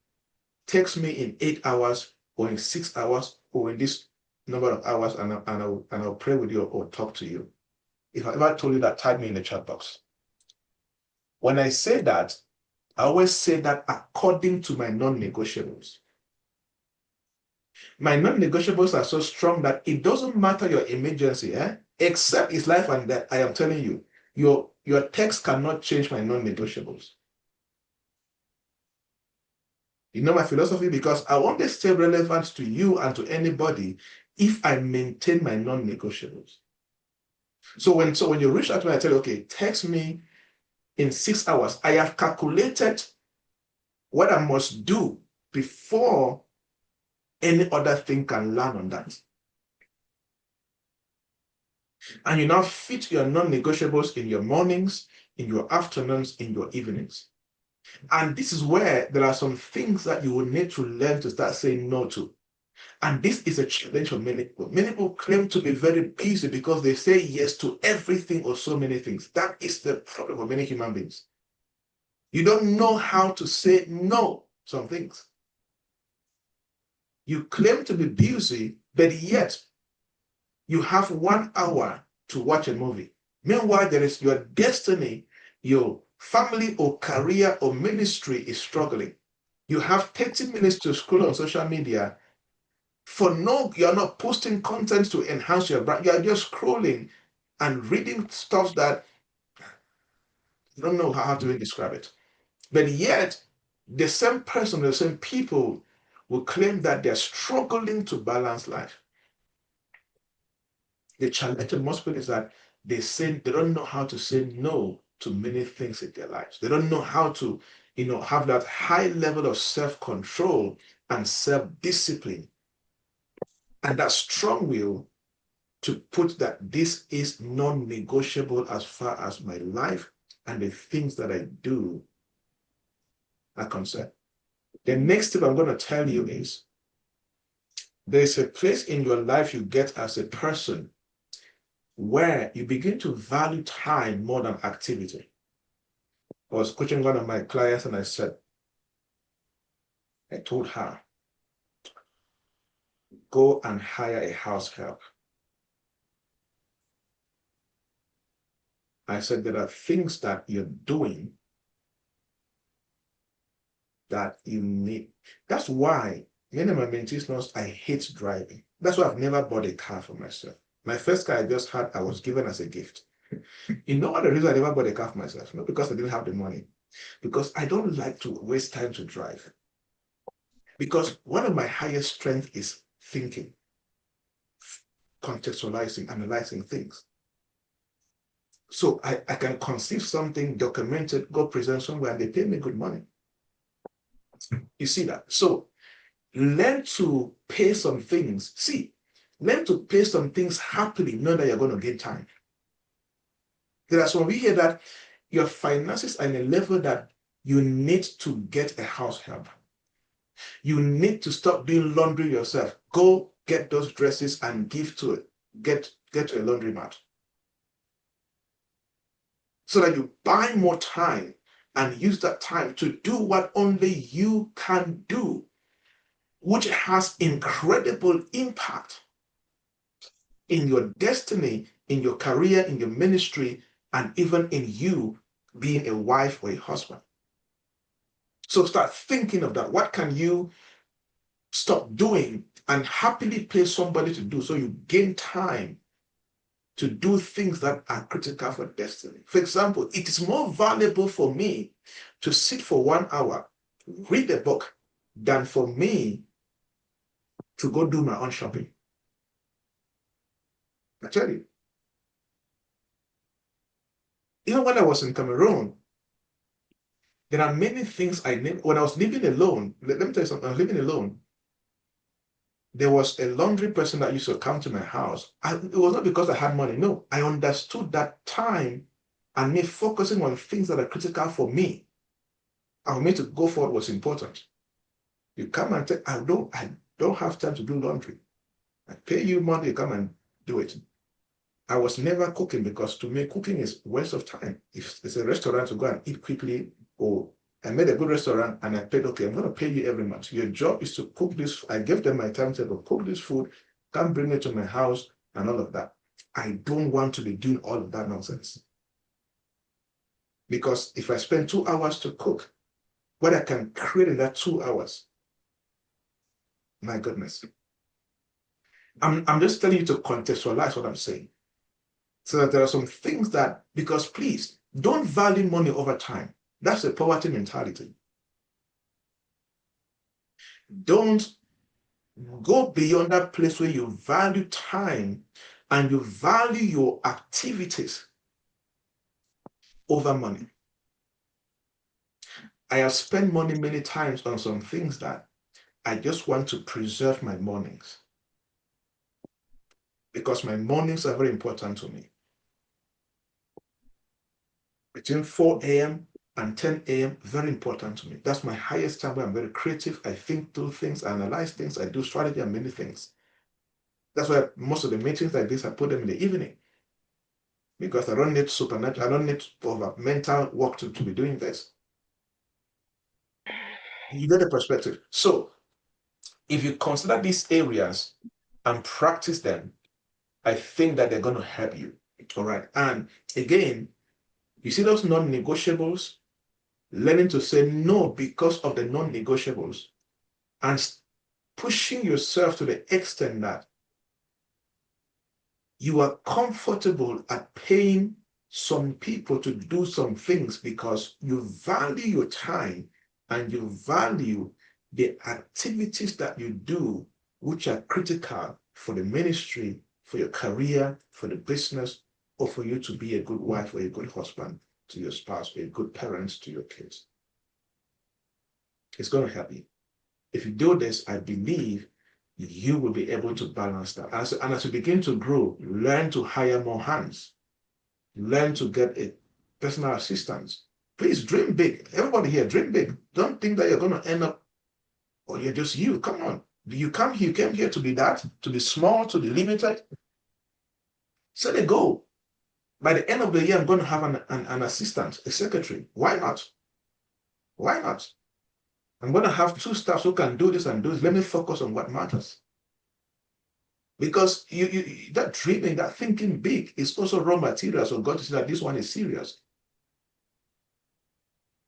text me in 8 hours or in 6 hours or in this number of hours and I'll pray with you or talk to you. If I ever told you that, type me in the chat box. When I say that, I always say that according to my non-negotiables. My non-negotiables are so strong that it doesn't matter your emergency, except it's life and death. I am telling you, your text cannot change my non-negotiables. You know my philosophy? Because I want to stay relevant to you and to anybody if I maintain my non-negotiables. So when you reach out to me, I tell you, okay, text me in 6 hours. I have calculated what I must do before any other thing can land on that. And you now fit your non-negotiables in your mornings, in your afternoons, in your evenings. And this is where there are some things that you will need to learn to start saying no to. And this is a challenge for many people. Many people claim to be very busy because they say yes to everything or so many things. That is the problem for many human beings. You don't know how to say no to some things. You claim to be busy, but yet you have 1 hour to watch a movie. Meanwhile, there is your destiny, your family or career or ministry is struggling. You have 30 minutes to scroll on social media. You're not posting content to enhance your brand. You're just scrolling and reading stuff that you don't know how to even describe it. But yet, the same person, the same people will claim that they're struggling to balance life. The challenge of most people is that they don't know how to say no to many things in their lives. They don't know how to, have that high level of self-control and self-discipline and that strong will to put that this is non-negotiable as far as my life and the things that I do are concerned. The next tip I'm going to tell you is there's a place in your life you get as a person where you begin to value time more than activity. I was coaching one of my clients and I told her, go and hire a house help. I said, there are things that you're doing that you need. That's why many of my mentees know I hate driving. That's why I've never bought a car for myself. My first car I just had, I was given as a gift. You know what the reason I never bought a car for myself? Not because I didn't have the money, because I don't like to waste time to drive. Because one of my highest strengths is thinking, contextualizing, analyzing things. So I can conceive something, document it, go present somewhere, and they pay me good money. You see that? So learn to pay some things. Learn to pay some things happily, knowing that you're going to gain time. There are some of you here that your finances are in a level that you need to get a house help. You need to stop doing laundry yourself. Go get those dresses and give to it. Get to a laundromat. So that you buy more time and use that time to do what only you can do, which has incredible impact in your destiny, in your career, in your ministry, and even in you being a wife or a husband. So start thinking of that. What can you stop doing and happily pay somebody to do so you gain time to do things that are critical for destiny? For example, it is more valuable for me to sit for 1 hour, read a book, than for me to go do my own shopping. I tell you. Even when I was in Cameroon, there are many things I need. When I was living alone, let me tell you something, I was living alone. There was a laundry person that used to come to my house. It was not because I had money. No, I understood that time and me focusing on things that are critical for me and for me to go forward was important. You come and say, I don't have time to do laundry. I pay you money, you come and do it. I was never cooking because to me, cooking is waste of time. If it's a restaurant to go and eat quickly, or I made a good restaurant and I paid, okay, I'm going to pay you every month. Your job is to cook this. I gave them my timetable, cook this food, Can't bring it to my house and all of that. I don't want to be doing all of that nonsense. Because if I spend 2 hours to cook, what I can create in that 2 hours, my goodness. I'm just telling you to contextualize what I'm saying. So that there are some things that, because please, don't value money over time. That's a poverty mentality. Don't go beyond that place where you value time and you value your activities over money. I have spent money many times on some things that I just want to preserve my mornings, because my mornings are very important to me. Between 4 a.m. and 10 a.m., very important to me. That's my highest time where I'm very creative. I think through things, I analyze things, I do strategy and many things. That's why most of the meetings like this, I put them in the evening, because I don't need supernatural, I don't need over mental work to be doing this. You get the perspective. So if you consider these areas and practice them, I think that they're going to help you. All right. And again, you see those non-negotiables, learning to say no because of the non-negotiables, and pushing yourself to the extent that you are comfortable at paying some people to do some things because you value your time and you value the activities that you do, which are critical for the ministry, for your career, for the business, or for you to be a good wife or a good husband to your spouse, or a good parent to your kids. It's going to help you. If you do this, I believe you will be able to balance that. And as you begin to grow, learn to hire more hands. Learn to get a personal assistant. Please dream big. Everybody here, dream big. Don't think that you're going to end up, or you're just you. Come on. You came here to be that, to be small, to be limited. Set a goal. By the end of the year, I'm going to have an assistant, a secretary. Why not? Why not? I'm going to have 2 staffs who can do this and do this. Let me focus on what matters. Because that dreaming, that thinking big is also raw material. So God to see that this one is serious.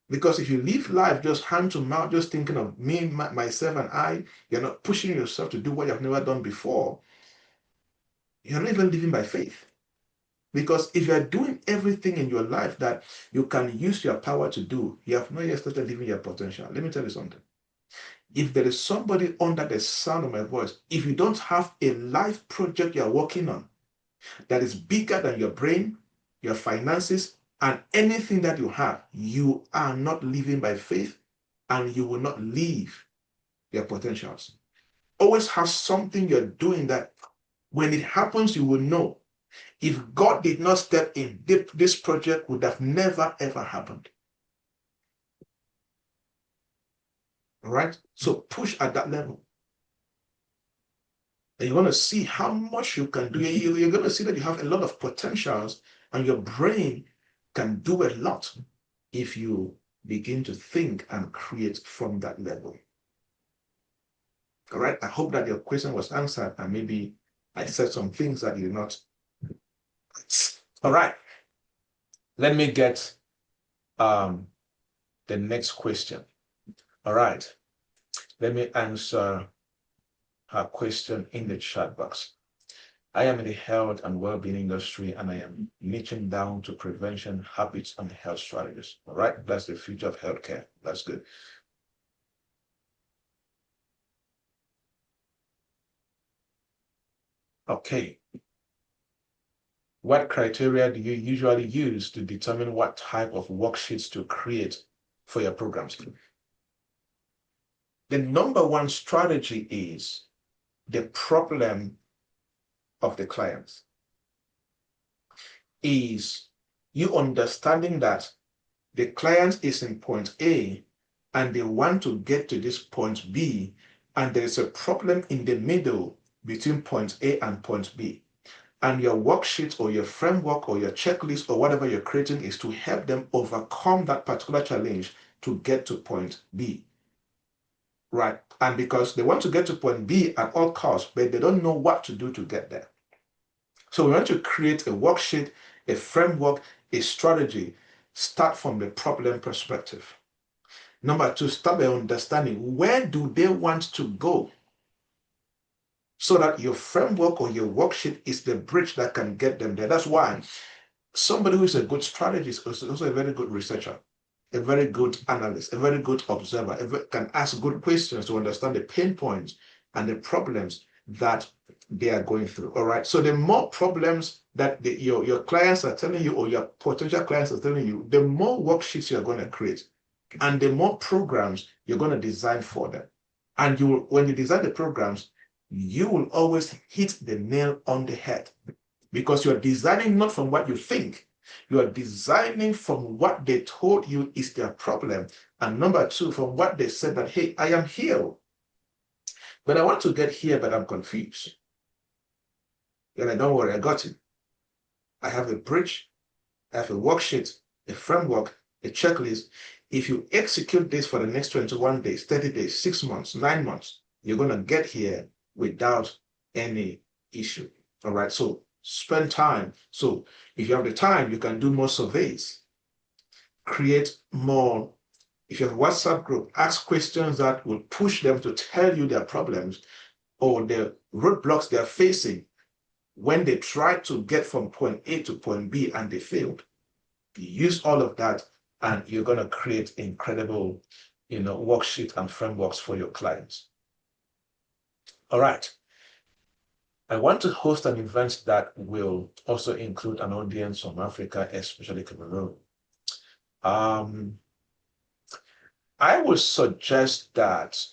Because if you live life just hand to mouth, just thinking of me, myself, and I, you're not pushing yourself to do what you've never done before. You're not even living by faith. Because if you're doing everything in your life that you can use your power to do, you have not yet started living your potential. Let me tell you something. If there is somebody under the sound of my voice, if you don't have a life project you're working on that is bigger than your brain, your finances, and anything that you have, you are not living by faith and you will not live your potentials. Always have something you're doing that when it happens, you will know. If God did not step in, this project would have never, ever happened. All right? So push at that level. And you're going to see how much you can do. You're going to see that you have a lot of potentials and your brain can do a lot if you begin to think and create from that level. All right? I hope that your question was answered and maybe I said some things that you did not. All right. Let me get the next question. All right. Let me answer her question in the chat box. I am in the health and well-being industry and I am niching down to prevention, habits, and health strategies. All right, that's the future of healthcare. That's good. Okay. What criteria do you usually use to determine what type of worksheets to create for your programs? The number one strategy is the problem of the clients. Is you understanding that the client is in point A and they want to get to this point B, and there is a problem in the middle between point A and point B. And your worksheet or your framework or your checklist or whatever you're creating is to help them overcome that particular challenge to get to point B. right? And because they want to get to point B at all costs, but they don't know what to do to get there. So we want to create a worksheet, a framework, a strategy. Start from the problem perspective. Number two, start by understanding where do they want to go, so that your framework or your worksheet is the bridge that can get them there. That's why somebody who is a good strategist is also a very good researcher, a very good analyst, a very good observer, can ask good questions to understand the pain points and the problems that they are going through. All right. So the more problems that your clients are telling you, or your potential clients are telling you, the more worksheets you're going to create, and the more programs you're going to design for them. And when you design the programs, you will always hit the nail on the head, because you're designing not from what you think, you are designing from what they told you is their problem. And number two, from what they said that, hey, I am healed, but I want to get here, but I'm confused. You're like, don't worry, I got it. I have a bridge, I have a worksheet, a framework, a checklist. If you execute this for the next 21 days, 30 days, 6 months, 9 months, you're going to get here without any issue. All right. So spend time. So if you have the time, you can do more surveys, create more. If you have a WhatsApp group, ask questions that will push them to tell you their problems or the roadblocks they're facing when they try to get from point A to point B and they failed. Use all of that, and you're going to create incredible, worksheet and frameworks for your clients. All right. I want to host an event that will also include an audience from Africa, especially Cameroon. I would suggest that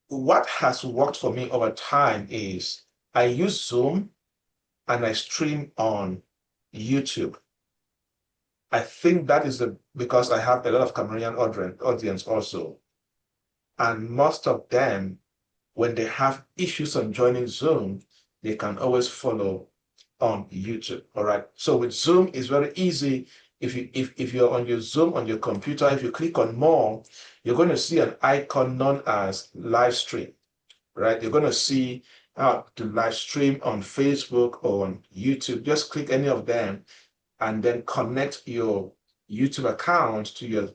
what has worked for me over time is I use Zoom and I stream on YouTube. I think that is because I have a lot of Cameroonian audience also. And most of them, when they have issues on joining Zoom, they can always follow on YouTube. All right. So with Zoom, it's very easy. If you're on your Zoom on your computer, if you click on more, you're going to see an icon known as live stream. Right. You're going to see the live stream on Facebook or on YouTube. Just click any of them and then connect your YouTube account to your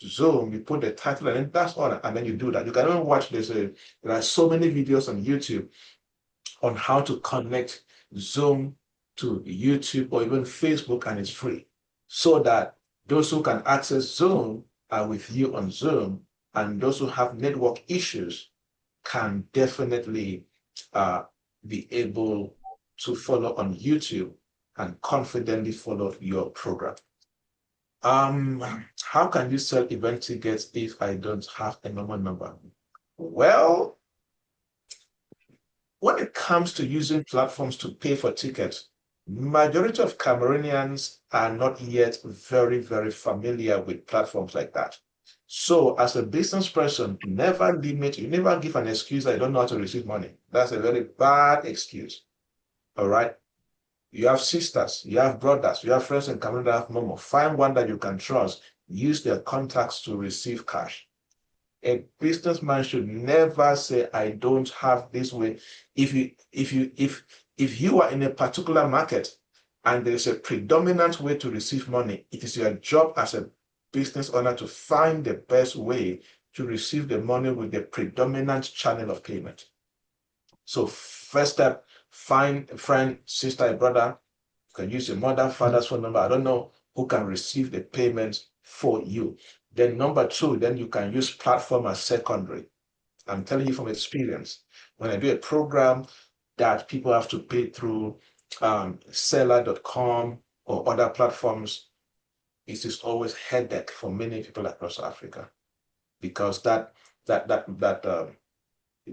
Zoom. You put the title and that's all, and then you do that. You can even watch there are so many videos on YouTube on how to connect Zoom to YouTube or even Facebook, and it's free, so that those who can access Zoom are with you on Zoom, and those who have network issues can definitely be able to follow on YouTube and confidently follow your program. How can you sell event tickets if I don't have a normal number? Well, when it comes to using platforms to pay for tickets, majority of Cameroonians are not yet very, very familiar with platforms like that. So as a business person, you never give an excuse that I don't know how to receive money. That's a very bad excuse. All right. You have sisters, you have brothers, you have friends in Cameroon that have Momo. Find one that you can trust. Use their contacts to receive cash. A businessman should never say, I don't have this way. If you are in a particular market and there is a predominant way to receive money, it is your job as a business owner to find the best way to receive the money with the predominant channel of payment. So first step, find a friend, sister, a brother. You can use your mother, father's phone number. I don't know who can receive the payments for you. Then number two, then you can use platform as secondary. I'm telling you from experience. When I do a program that people have to pay through seller.com or other platforms, it is always headache for many people across Africa, because that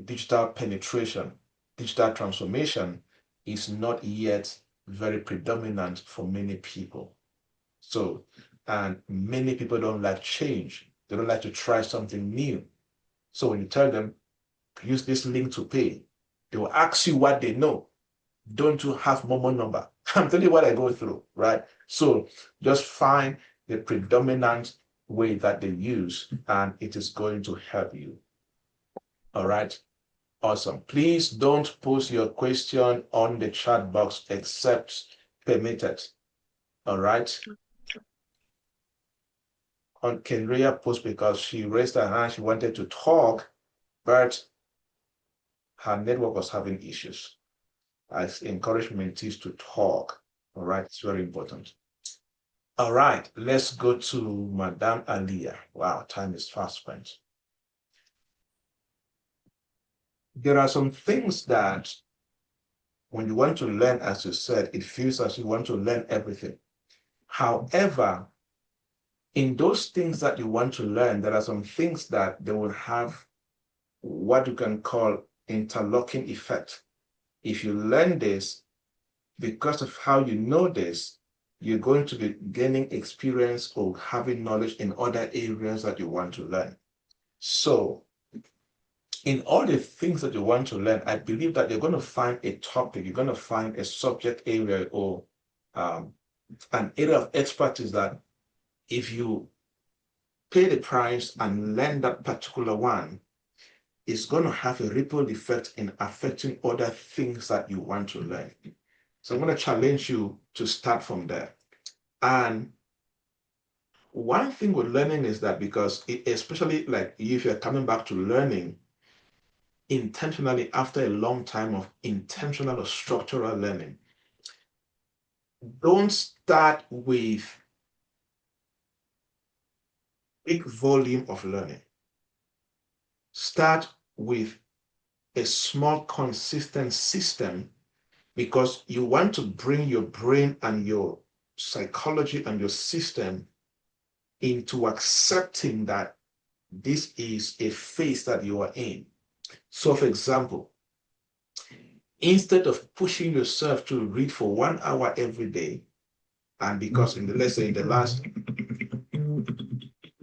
digital penetration, digital transformation is not yet very predominant for many people. So, and many people don't like change. They don't like to try something new. So when you tell them, use this link to pay, they will ask you what they know. Don't you have Momo number? I'm telling you what I go through, right? So just find the predominant way that they use, and it is going to help you. All right. Awesome. Please don't post your question on the chat box except permitted. All right. On Kendria post because she raised her hand, she wanted to talk, but her network was having issues. I encourage mentees to talk. All right, it's very important. All right, let's go to Madame Alia. Wow, time is fast spent. There are some things that when you want to learn, as you said, it feels as you want to learn everything. However, in those things that you want to learn, there are some things that they will have what you can call interlocking effect. If you learn this, because of how you know this, you're going to be gaining experience or having knowledge in other areas that you want to learn. So, in all the things that you want to learn, I believe that you're going to find a topic, you're going to find a subject area or an area of expertise that if you pay the price and learn that particular one, it's going to have a ripple effect in affecting other things that you want to learn. So I'm going to challenge you to start from there. And one thing with learning is that because especially like if you're coming back to learning intentionally after a long time of intentional or structural learning, don't start with big volume of learning. Start with a small consistent system because you want to bring your brain and your psychology and your system into accepting that this is a phase that you are in. So, for example, instead of pushing yourself to read for 1 hour every day, and because let's say in the last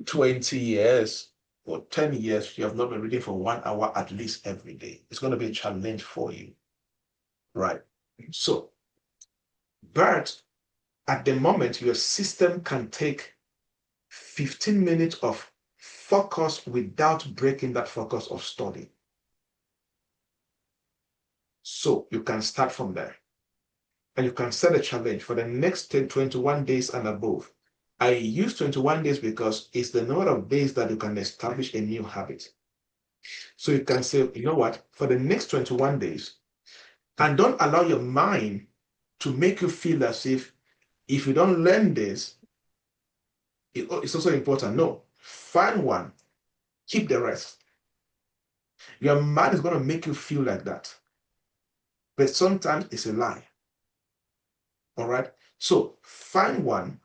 20 years or 10 years, you have not been reading for 1 hour at least every day, it's going to be a challenge for you, right? So, but at the moment, your system can take 15 minutes of focus without breaking that focus of study. So you can start from there. And you can set a challenge for the next 21 days and above. I use 21 days because it's the number of days that you can establish a new habit. So you can say, you know what, for the next 21 days, and don't allow your mind to make you feel as if you don't learn this, it's also important. No, find one, keep the rest. Your mind is going to make you feel like that. But sometimes it's a lie. All right. So find one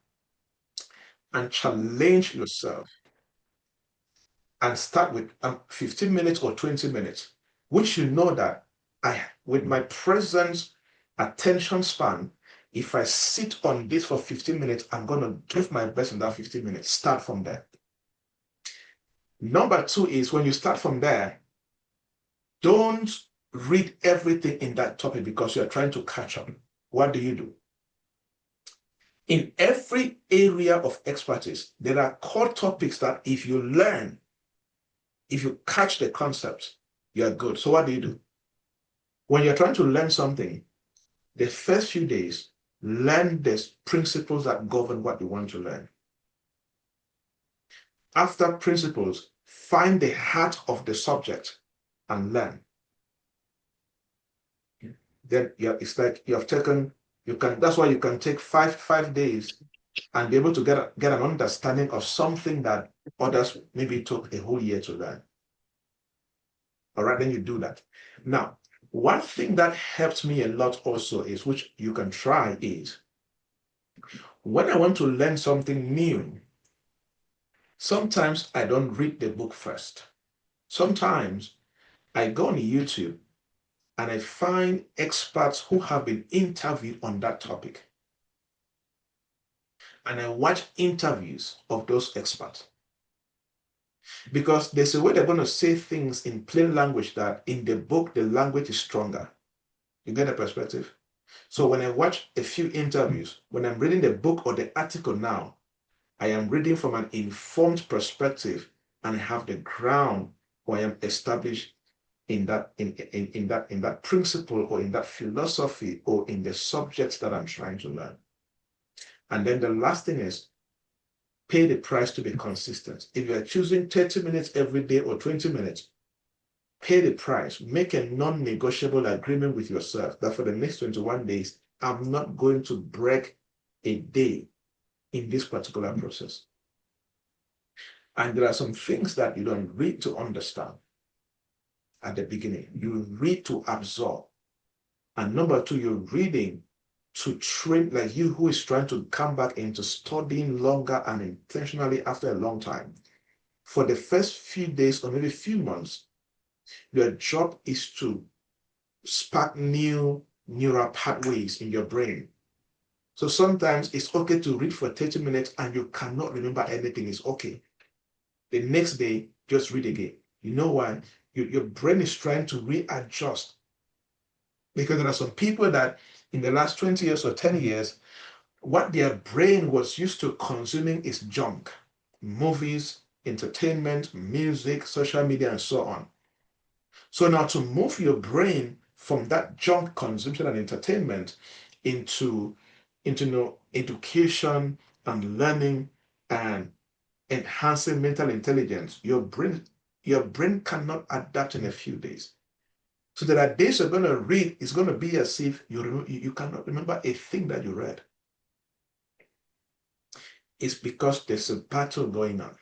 and challenge yourself and start with 15 minutes or 20 minutes, which you know that with my present attention span, if I sit on this for 15 minutes, I'm going to give my best in that 15 minutes. Start from there. Number two is when you start from there, don't read everything in that topic because you're trying to catch up. What do? In every area of expertise, there are core topics that if you learn, if you catch the concepts, you're good. So what do? When you're trying to learn something, the first few days, learn the principles that govern what you want to learn. After principles, find the heart of the subject and learn. Then it's like you have taken, that's why you can take five days and be able to get an understanding of something that others maybe took a whole year to learn. All right, then you do that. Now, one thing that helps me a lot also is, which you can try, is when I want to learn something new, sometimes I don't read the book first. Sometimes I go on YouTube and I find experts who have been interviewed on that topic. And I watch interviews of those experts. Because there's a way they're going to say things in plain language that in the book, the language is stronger. You get the perspective? So when I watch a few interviews, when I'm reading the book or the article now, I am reading from an informed perspective, and I have the ground, or I am established in that principle, or in that philosophy, or in the subjects that I'm trying to learn. And then the last thing is pay the price to be consistent. If you are choosing 30 minutes every day or 20 minutes, pay the price. Make a non-negotiable agreement with yourself that for the next 21 days, I'm not going to break a day in this particular process. And there are some things that you don't read to understand at the beginning. You read to absorb. And number two, you're reading to train, like you who is trying to come back into studying longer and intentionally after a long time. For the first few days or maybe few months, your job is to spark new neural pathways in your brain. So sometimes it's okay to read for 30 minutes and you cannot remember anything. It's okay. The next day, just read again. You know why? Your brain is trying to readjust. Because there are some people that in the last 20 years or 10 years, what their brain was used to consuming is junk. Movies, entertainment, music, social media, and so on. So now to move your brain from that junk consumption and entertainment into education and learning and enhancing mental intelligence, your brain cannot adapt in a few days. So there are days you're going to read, it's going to be as if you cannot remember a thing that you read. It's because there's a battle going on.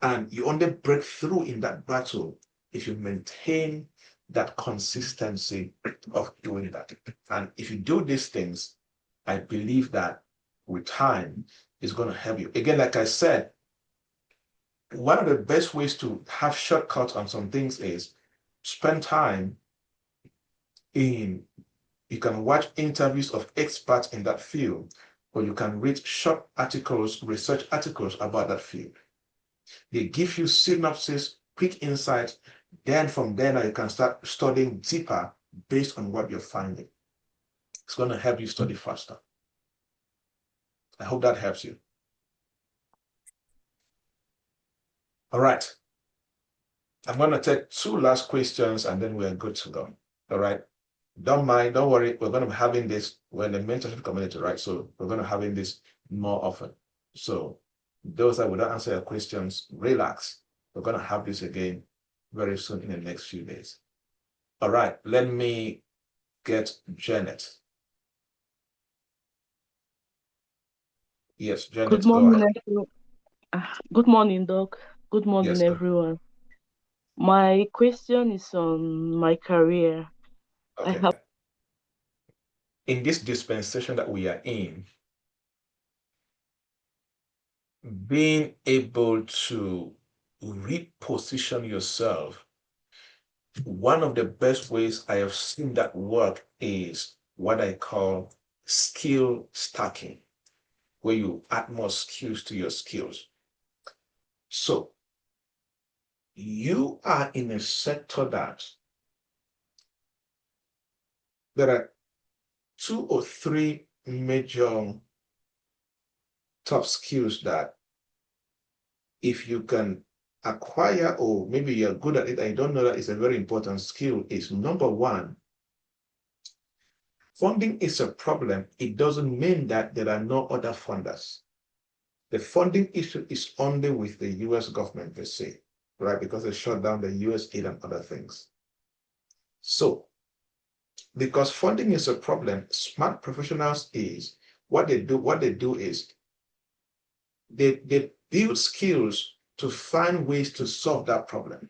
And you only break through in that battle if you maintain that consistency of doing that. And if you do these things, I believe that with time, it's going to help you. Again, like I said, one of the best ways to have shortcuts on some things is spend time in, you can watch interviews of experts in that field, or you can read short articles, research articles about that field. They give you synopsis, quick insights. Then from there, you can start studying deeper based on what you're finding. It's going to help you study faster. I hope that helps you. All right. I'm going to take two last questions and then we're good to go. All right. Don't mind, don't worry. We're going to be having this. We're in the mentorship community, right? So we're going to be having this more often. So those that would not answer your questions, relax. We're going to have this again very soon in the next few days. All right, let me get Janet. Yes, Good Janet, go morning, ahead. everyone. Good morning, Doc. Good morning, Yes, good. everyone. My question is on my career. I Okay. have In this dispensation that we are in, being able to reposition yourself, one of the best ways I have seen that work is what I call skill stacking, where you add more skills to your skills. So you are in a sector that there are two or three major top skills that if you can acquire, or maybe you're good at it, I don't know that it's a very important skill, is number one, funding is a problem. It doesn't mean that there are no other funders. The funding issue is only with the US government per se, right? Because they shut down the US aid and other things. So, because funding is a problem, smart professionals is what they do is they build skills to find ways to solve that problem.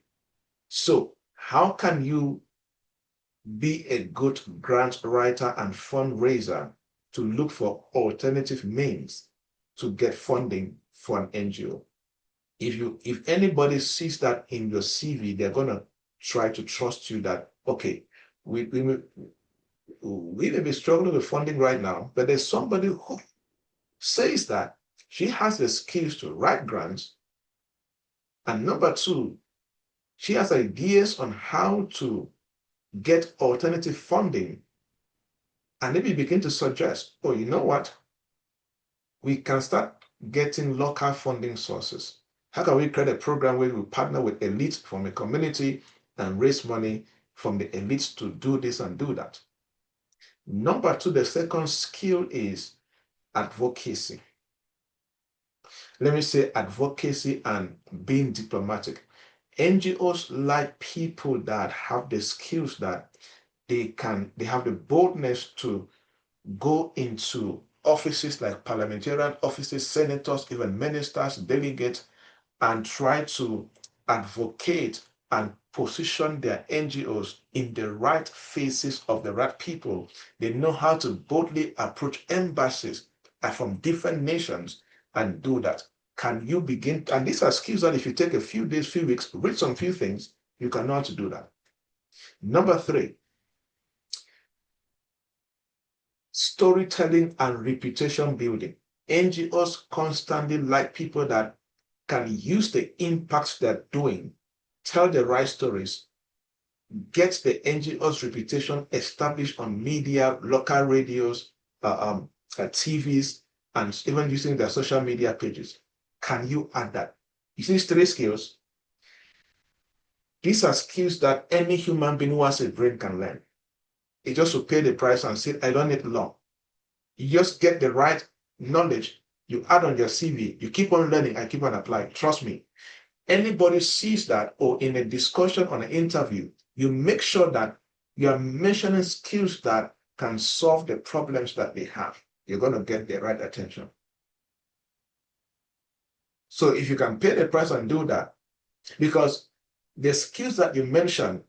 So, how can you be a good grant writer and fundraiser to look for alternative means to get funding for an NGO? If anybody sees that in your CV, they're gonna try to trust you that okay, we may be struggling with funding right now, but there's somebody who says that she has the skills to write grants, and number two, she has ideas on how to get alternative funding, and maybe begin to suggest, oh, you know what? We can start getting local funding sources. How can we create a program where we partner with elites from a community and raise money from the elites to do this and do that? Number two, the second skill is advocacy. Let me say advocacy and being diplomatic. NGOs like people that have the skills that they have the boldness to go into offices like parliamentarian offices, senators, even ministers, delegates, and try to advocate and position their NGOs in the right faces of the right people. They know how to boldly approach embassies from different nations and do that. Can you begin? And these are skills that if you take a few days, few weeks, read some few things, you can know how to do that. Number three, storytelling and reputation building. NGOs constantly like people that can use the impact they're doing, tell the right stories, get the NGO's reputation established on media, local radios, TVs, and even using their social media pages. Can you add that? You see these three skills? These are skills that any human being who has a brain can learn. You just to pay the price and say, I don't need long. You just get the right knowledge, you add on your CV, you keep on learning and keep on applying. Trust me, anybody sees that or in a discussion or an interview, you make sure that you are mentioning skills that can solve the problems that they have. You're going to get the right attention. So if you can pay the price and do that, because the skills that you mentioned,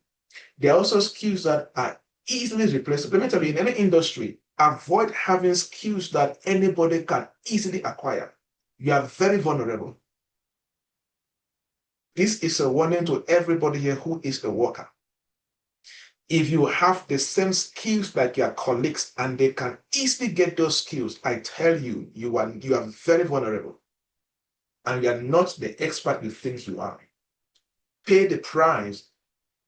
there are also skills that are easily replaceable. Let me tell you, in any industry, avoid having skills that anybody can easily acquire. You are very vulnerable. This is a warning to everybody here who is a worker. If you have the same skills like your colleagues and they can easily get those skills, I tell you, you are very vulnerable. And you are not the expert you think you are. Pay the price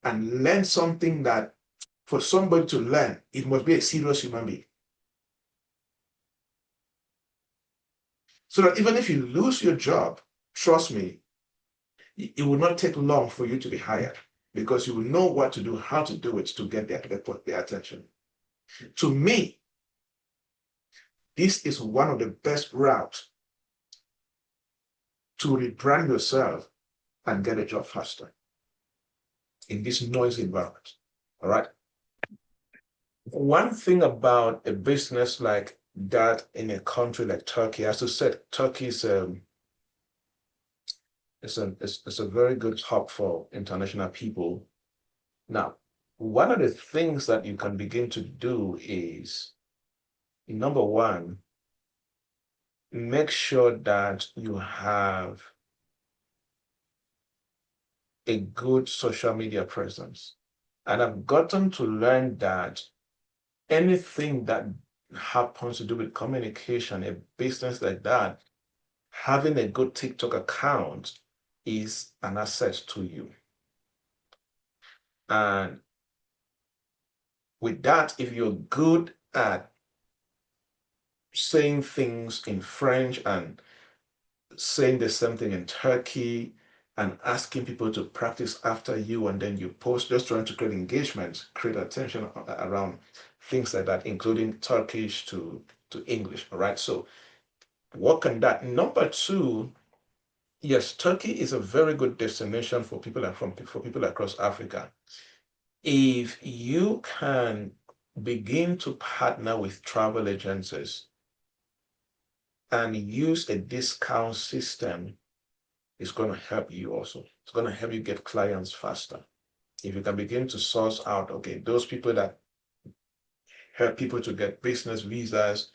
and learn something that for somebody to learn, it must be a serious human being. So that even if you lose your job, trust me, it will not take long for you to be hired because you will know what to do, how to do it to get their attention. To me, this is one of the best routes to rebrand yourself and get a job faster in this noisy environment. All right. One thing about a business like that in a country like Turkey, as I said, Turkey is it's a very good hub for international people. Now, one of the things that you can begin to do is, number one, make sure that you have a good social media presence. And I've gotten to learn that anything that happens to do with communication, a business like that, having a good TikTok account is an asset to you. And with that, if you're good at saying things in French and saying the same thing in Turkey and asking people to practice after you, and then you post, just trying to create engagement, create attention around things like that, including Turkish to English. All right. So work on that. Number two, yes, Turkey is a very good destination for people for people across Africa. If you can begin to partner with travel agencies and use a discount system, it's going to help you also. It's going to help you get clients faster. If you can begin to source out, okay, those people that help people to get business visas,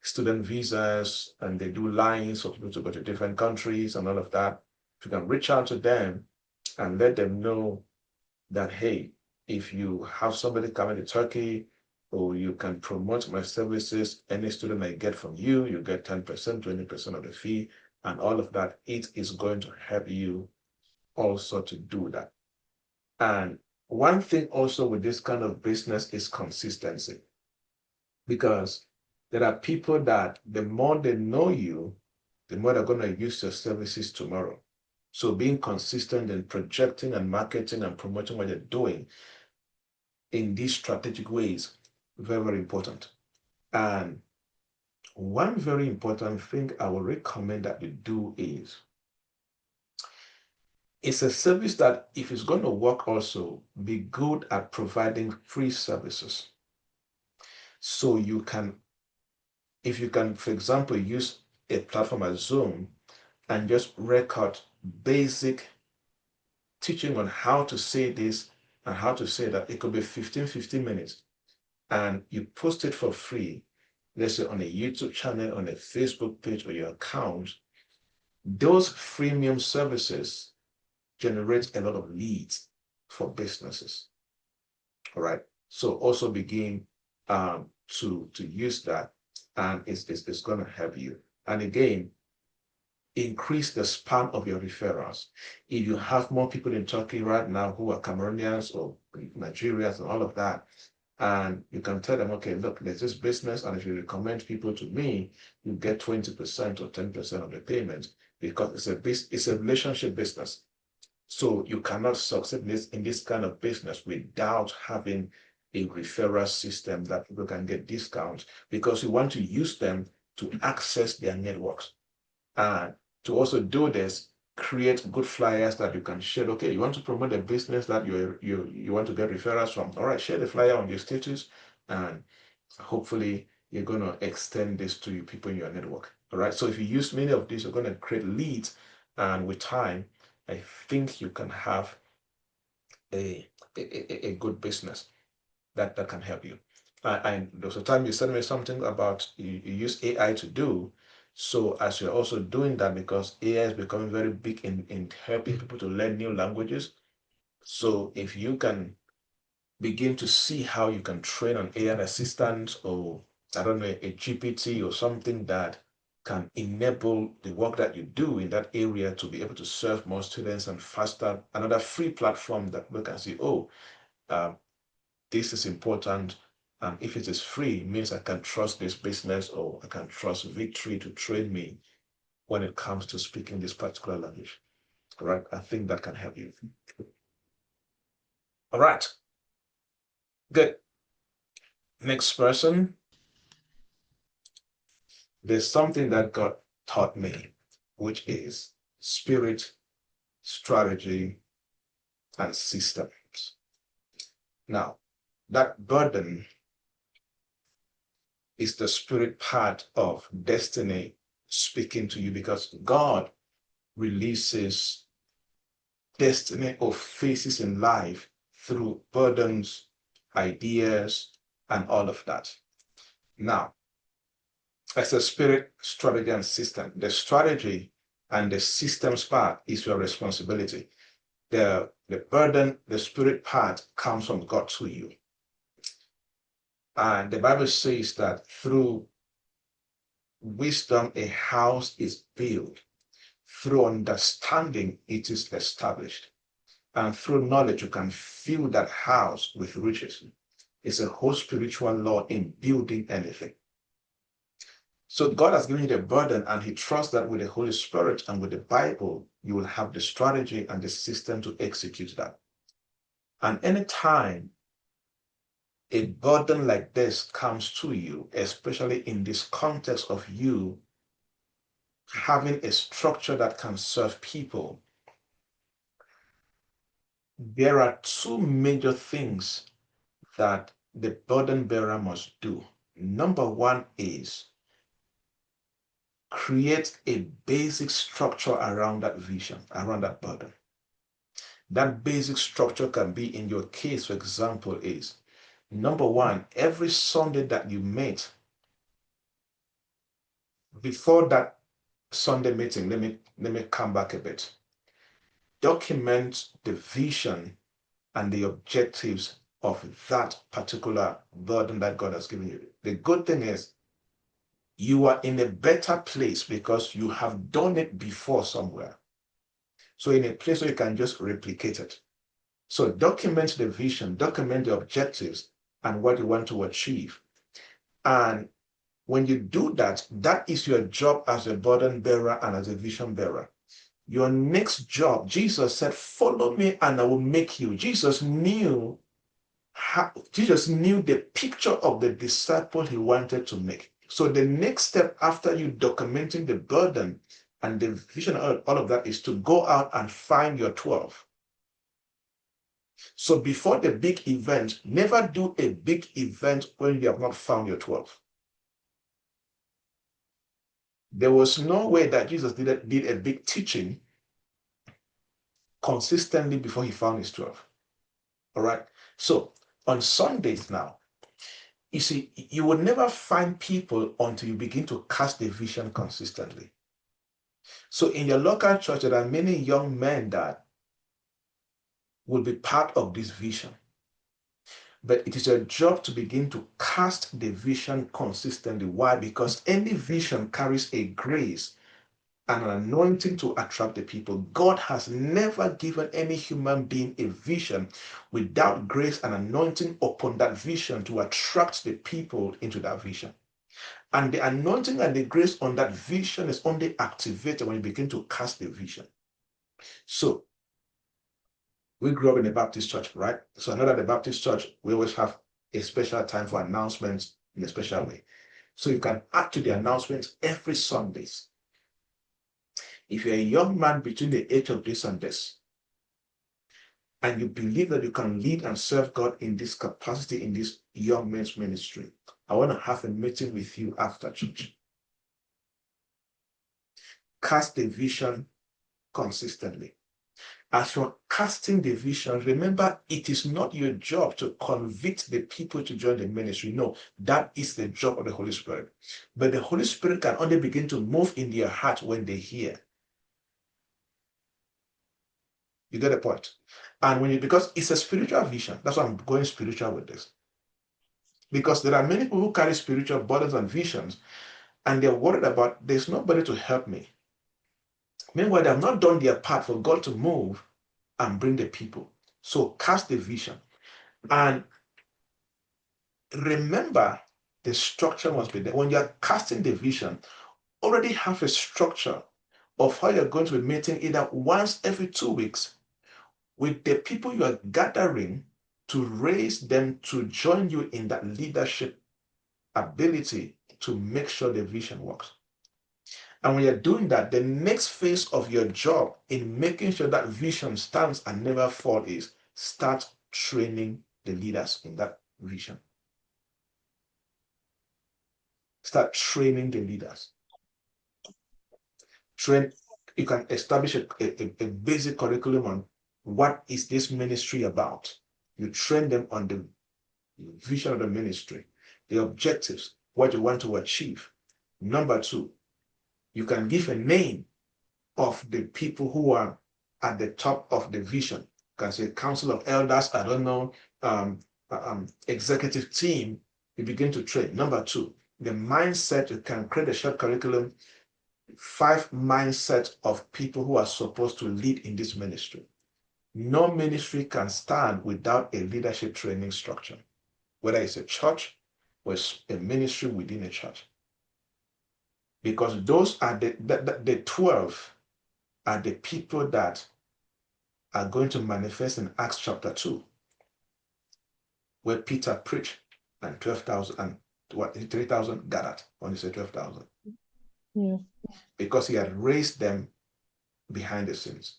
student visas, and they do lines for people to go to different countries and all of that, if you can reach out to them and let them know that, hey, if you have somebody coming to Turkey, or you can promote my services, any student I get from you, you get 10%, 20% of the fee, and all of that, it is going to help you also to do that. And one thing also with this kind of business is consistency, because there are people that the more they know you, the more they're going to use your services tomorrow. So being consistent in projecting and marketing and promoting what you're doing in these strategic ways, very, very important. And one very important thing I would recommend that you do is, it's a service that if it's going to work also, be good at providing free services. So you can, if you can, for example, use a platform as Zoom and just record basic teaching on how to say this and how to say that. It could be 15 minutes, and you post it for free, let's say on a YouTube channel, on a Facebook page, or your account. Those freemium services generate a lot of leads for businesses. All right. So also begin to use that, and it's going to help you. And again, increase the span of your referrals. If you have more people in Turkey right now who are Cameroonians or Nigerians and all of that, and you can tell them, okay, look, there's this business, and if you recommend people to me, you get 20% or 10% of the payment, because it's a relationship business. So you cannot succeed in this kind of business without having a referral system that people can get discounts, because you want to use them to access their networks. And to also do this, create good flyers that you can share. Okay, you want to promote a business that you want to get referrals from. All right, share the flyer on your status, and hopefully you're going to extend this to people in your network. All right, so if you use many of these, you're going to create leads, and with time, I think you can have a good business that can help you. And there was a time you said me something about you use AI to do. So as you're also doing that, because AI is becoming very big in helping people to learn new languages. So if you can begin to see how you can train an AI assistant, or I don't know, a GPT or something that can enable the work that you do in that area to be able to serve more students and faster, another free platform that we can see, oh, um, this is important. And if it is free, it means I can trust this business, or I can trust Victory to train me when it comes to speaking this particular language. All right. I think that can help you. All right. Good. Next person. There's something that God taught me, which is spirit, strategy, and systems. Now, that burden is the spirit part of destiny speaking to you, because God releases destiny or phases in life through burdens, ideas, and all of that. Now, as a spirit, strategy, and system, the strategy and the systems part is your responsibility. The burden, the spirit part comes from God to you. And the Bible says that through wisdom, a house is built. Through understanding, it is established. And through knowledge, you can fill that house with riches. It's a whole spiritual law in building anything. So God has given you the burden, and He trusts that with the Holy Spirit and with the Bible, you will have the strategy and the system to execute that. And anytime a burden like this comes to you, especially in this context of you having a structure that can serve people, there are two major things that the burden bearer must do. Number one is create a basic structure around that vision, around that burden. That basic structure can be, in your case, for example, is number one, every Sunday that you meet, before that Sunday meeting, let me come back a bit. Document the vision and the objectives of that particular burden that God has given you. The good thing is you are in a better place because you have done it before somewhere. So in a place where you can just replicate it. So document the vision, document the objectives and what you want to achieve. And When you do that, that is your job as a burden bearer and as a vision bearer. Your next job, Jesus said, follow me and I will make you. Jesus knew the picture of the disciple he wanted to make. So the next step after you documenting the burden and the vision, all of that, is to go out and find your 12. So before the big event, never do a big event when you have not found your 12. There was no way that Jesus did a big teaching consistently before he found his 12. All right. So on Sundays now, you see, you will never find people until you begin to cast the vision consistently. So in your local church, there are many young men that will be part of this vision. But it is your job to begin to cast the vision consistently. Why? Because any vision carries a grace and an anointing to attract the people. God has never given any human being a vision without grace and anointing upon that vision to attract the people into that vision. And the anointing and the grace on that vision is only activated when you begin to cast the vision. So we grew up in a Baptist church, right? So I know that the Baptist church, we always have a special time for announcements in a special way. So you can add to the announcements every Sundays. If you're a young man between the age of this and this, and you believe that you can lead and serve God in this capacity in this young men's ministry, I want to have a meeting with you after church. Cast the vision consistently. As you're casting the vision, remember, it is not your job to convict the people to join the ministry. No, that is the job of the Holy Spirit. But the Holy Spirit can only begin to move in their heart when they hear. You get the point? And because it's a spiritual vision, that's why I'm going spiritual with this. Because there are many people who carry spiritual burdens and visions, and they're worried about there's nobody to help me. Meanwhile, they have not done their part for God to move and bring the people. So cast the vision. And remember, the structure must be there. When you're casting the vision, already have a structure of how you're going to be meeting either once every 2 weeks with the people you are gathering to raise them to join you in that leadership ability to make sure the vision works. And when you're doing that, the next phase of your job in making sure that vision stands and never falls is start training the leaders in that vision. Start training the leaders. You can establish a basic curriculum on what is this ministry about. You train them on the vision of the ministry, the objectives, what you want to achieve. Number two, you can give a name of the people who are at the top of the vision. You can say council of elders, I don't know, executive team. You begin to train. Number two, the mindset, you can create a short curriculum, 5 mindsets of people who are supposed to lead in this ministry. No ministry can stand without a leadership training structure, whether it's a church or a ministry within a church. Because those are the 12 are the people that are going to manifest in Acts chapter 2, where Peter preached and 12,000 and 3,000 gathered when he said 12,000. Yeah. Because he had raised them behind the scenes.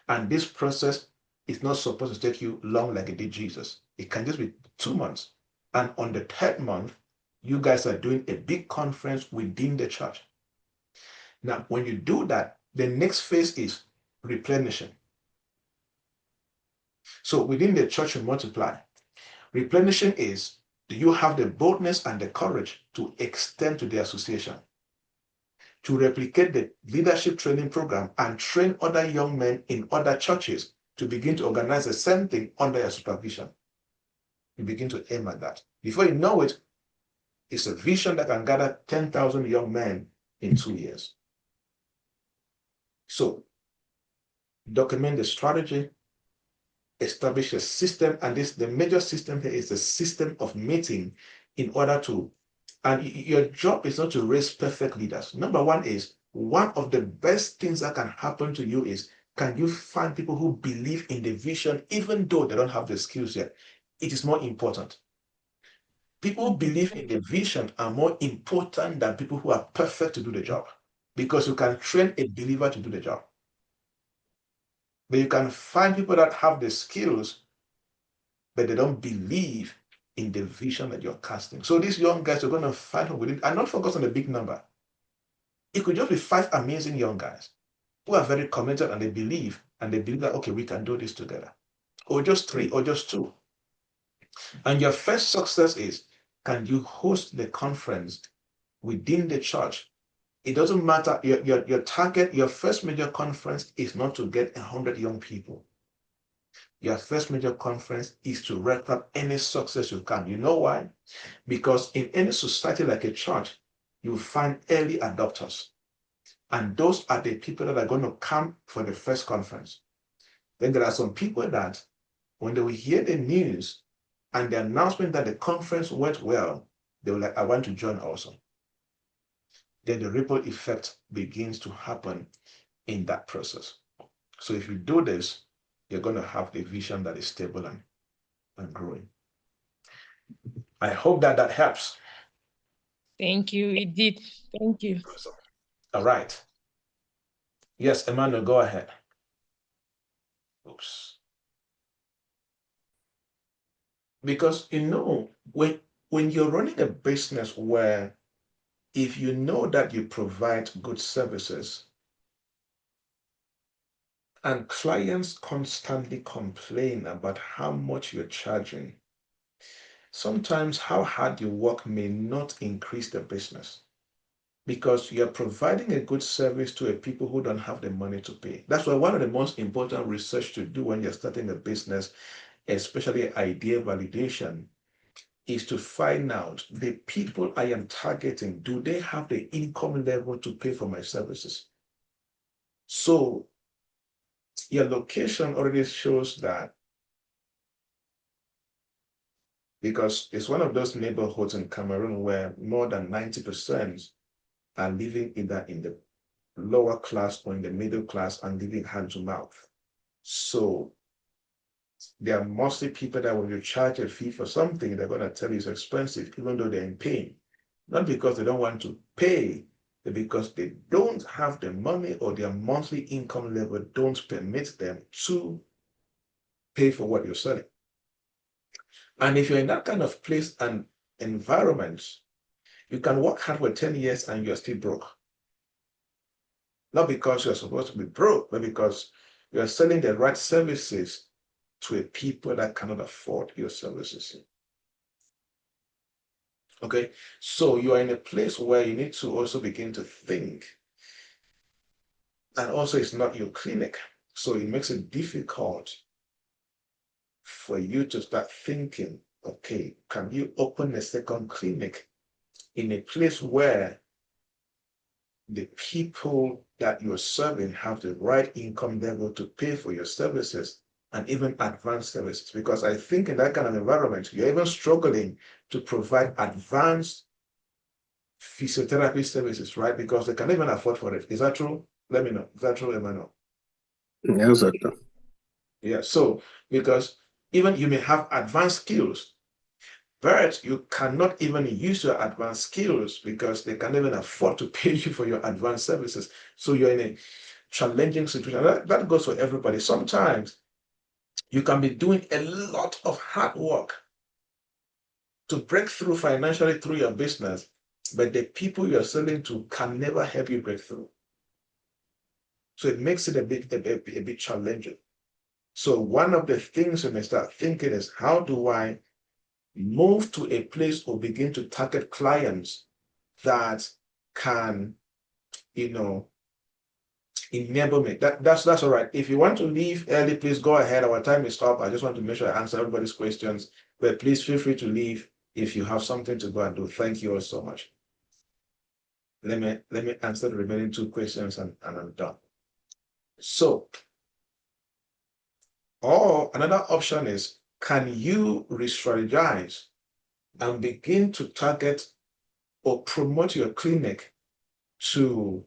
And this process is not supposed to take you long like it did Jesus. It can just be 2 months. And on the 3rd month, you guys are doing a big conference within the church. Now, when you do that, the next phase is replenishing. So within the church, you multiply. Replenishing is, do you have the boldness and the courage to extend to the association, to replicate the leadership training program and train other young men in other churches to begin to organize the same thing under your supervision? You begin to aim at that. Before you know it, it's a vision that can gather 10,000 young men in 2 years. So document the strategy, establish a system, and the major system here is the system of meeting in order to And your job is not to raise perfect leaders. Number one is, one of the best things that can happen to you is, can you find people who believe in the vision, even though they don't have the skills yet? It is more important. People who believe in the vision are more important than people who are perfect to do the job, because you can train a believer to do the job. But you can find people that have the skills, but they don't believe in the vision that you're casting. So these young guys, you're going to find who will, and not focus on the big number. It could just be 5 amazing young guys who are very committed and they believe that, okay, we can do this together. Or just 3 or just 2. And your first success is, can you host the conference within the church? It doesn't matter. Your target, your first major conference is not to get 100 young people. Your first major conference is to record any success you can. You know why? Because in any society like a church, you find early adopters. And those are the people that are going to come for the first conference. Then there are some people that, when they will hear the news and the announcement that the conference went well, they will like, I want to join also. Then the ripple effect begins to happen in that process. So if you do this, you're going to have the vision that is stable and growing. I hope that that helps. Thank you. It did. Thank you. Awesome. All right. Yes, Emmanuel, go ahead. Oops. Because when you're running a business where, if you know that you provide good services and clients constantly complain about how much you're charging, sometimes how hard you work may not increase the business, because you're providing a good service to a people who don't have the money to pay. That's why one of the most important research to do when you're starting a business, especially idea validation, is to find out, the people I am targeting, do they have the income level to pay for my services? So your location already shows that, because it's one of those neighborhoods in Cameroon where more than 90% are living either in the lower class or in the middle class and living hand to mouth. So there are mostly people that when you charge a fee for something, they're going to tell you it's expensive, even though they're in pain. Not because they don't want to pay, but because they don't have the money, or their monthly income level don't permit them to pay for what you're selling. And if you're in that kind of place and environment, you can work hard for 10 years and you're still broke. Not because you're supposed to be broke, but because you're selling the right services to a people that cannot afford your services. Okay, so you are in a place where you need to also begin to think. And also, it's not your clinic. So it makes it difficult for you to start thinking, okay, can you open a second clinic in a place where the people that you're serving have the right income level to pay for your services and even advanced services? Because I think in that kind of environment, you're even struggling to provide advanced physiotherapy services, right? Because they can't even afford for it. Is that true? Let me know. Is that true, Emmanuel? Exactly. Yeah. So, because even you may have advanced skills, but you cannot even use your advanced skills because they can't even afford to pay you for your advanced services. So you're in a challenging situation. That goes for everybody. Sometimes you can be doing a lot of hard work to break through financially through your business, but the people you're selling to can never help you break through. So it makes it a bit challenging. So one of the things you may start thinking is, how do I move to a place or begin to target clients that can, enable me? That's all right. If you want to leave early, please go ahead. Our time is up. I just want to make sure I answer everybody's questions, but please feel free to leave if you have something to go and do. Thank you all so much. Let me answer the remaining 2 questions and I'm done. So, or another option is, can you re-strategize and begin to target or promote your clinic to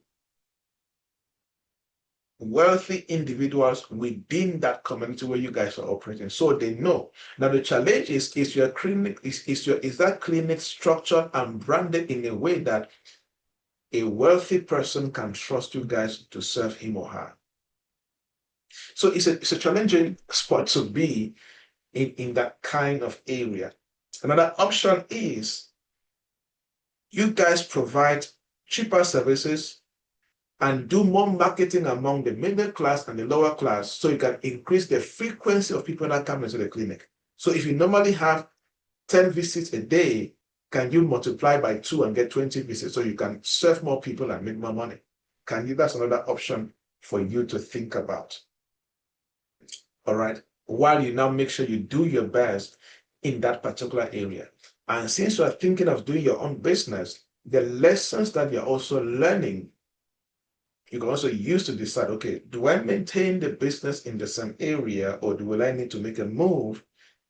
wealthy individuals within that community where you guys are operating, so they know. Now the challenge is your clinic is that clinic structured and branded in a way that a wealthy person can trust you guys to serve him or her. So it's a challenging spot to be in that kind of area. Another option is you guys provide cheaper services and do more marketing among the middle class and the lower class, so you can increase the frequency of people that come into the clinic. So if you normally have 10 visits a day, can you multiply by 2 and get 20 visits so you can serve more people and make more money? That's another option for you to think about. All right. While you now make sure you do your best in that particular area. And since you are thinking of doing your own business, the lessons that you're also learning, you can also use to decide, okay, do I maintain the business in the same area, or do I need to make a move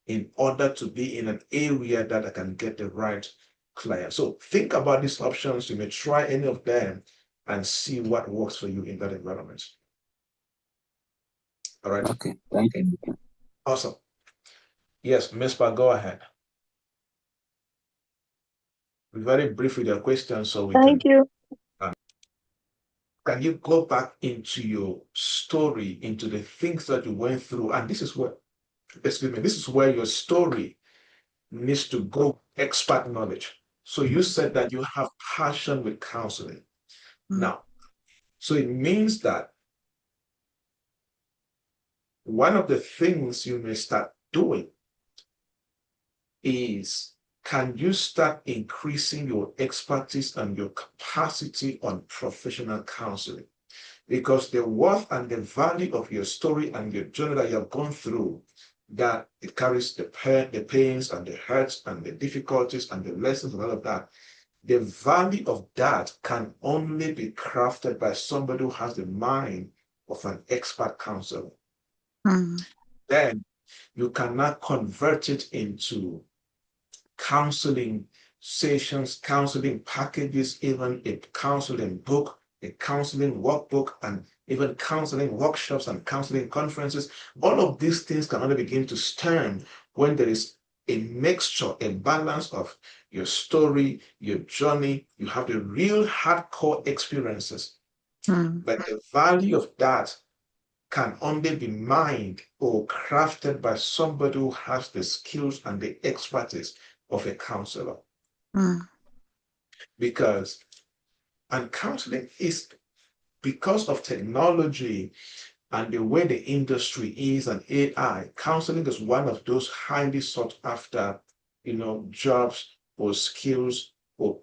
in order to be in an area that I can get the right client? So think about these options. You may try any of them and see what works for you in that environment. All right. Okay, thank you. Awesome. Yes, Ms. Pa, go ahead. Be very brief with your questions so we Thank you. can you go back into your story, into the things that you went through? And this is where your story needs to go expert knowledge. So you said that you have passion with counseling. Now, so it means that one of the things you may start doing is, can you start increasing your expertise and your capacity on professional counseling? Because the worth and the value of your story and your journey that you have gone through, that it carries the pains and the hurts and the difficulties and the lessons and all of that, the value of that can only be crafted by somebody who has the mind of an expert counselor. Then you cannot convert it into counseling sessions, counseling packages, even a counseling book, a counseling workbook, and even counseling workshops and counseling conferences. All of these things can only begin to stand when there is a mixture, a balance of your story, your journey. You have the real hardcore experiences. But the value of that can only be mined or crafted by somebody who has the skills and the expertise of a counselor. Because, and counseling is, because of technology and the way the industry is and AI, counseling is one of those highly sought after, jobs or skills or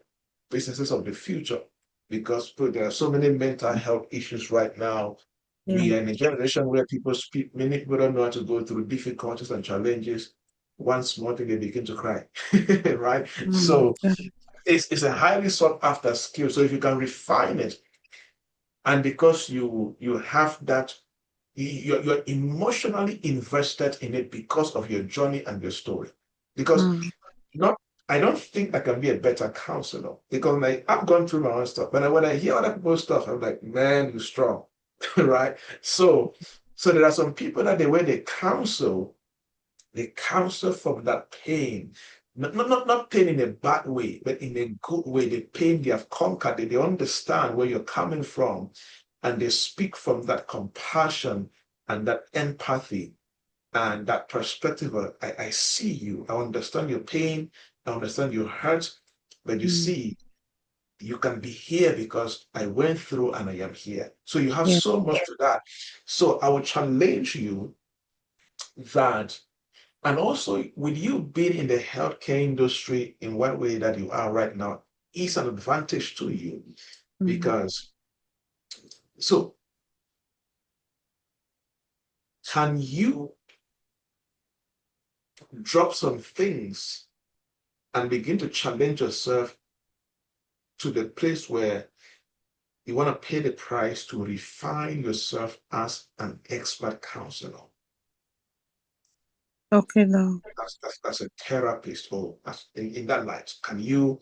businesses of the future. Because there are so many mental health issues right now. We are in a generation where many people don't know how to go through difficulties and challenges. One small thing, they begin to cry, right? So it's a highly sought after skill. So if you can refine it, and because you have that, you're emotionally invested in it because of your journey and your story. Because not, I don't think I can be a better counselor, because I've gone through my own stuff. But when I hear other people's stuff, I'm like, man, you're strong, right? So there are some people that the way they counsel from that pain. Not pain in a bad way, but in a good way. The pain they have conquered, they understand where you're coming from, and they speak from that compassion and that empathy and that perspective of, I see you, I understand your pain, I understand your hurt, but you see, you can be here because I went through and I am here. So you have so much to that. So I would challenge you that, and also with you being in the healthcare industry in one way that you are right now, is an advantage to you. Because, so can you drop some things and begin to challenge yourself to the place where you want to pay the price to refine yourself as an expert counselor? Okay, now. That's a therapist, or in that light. Can you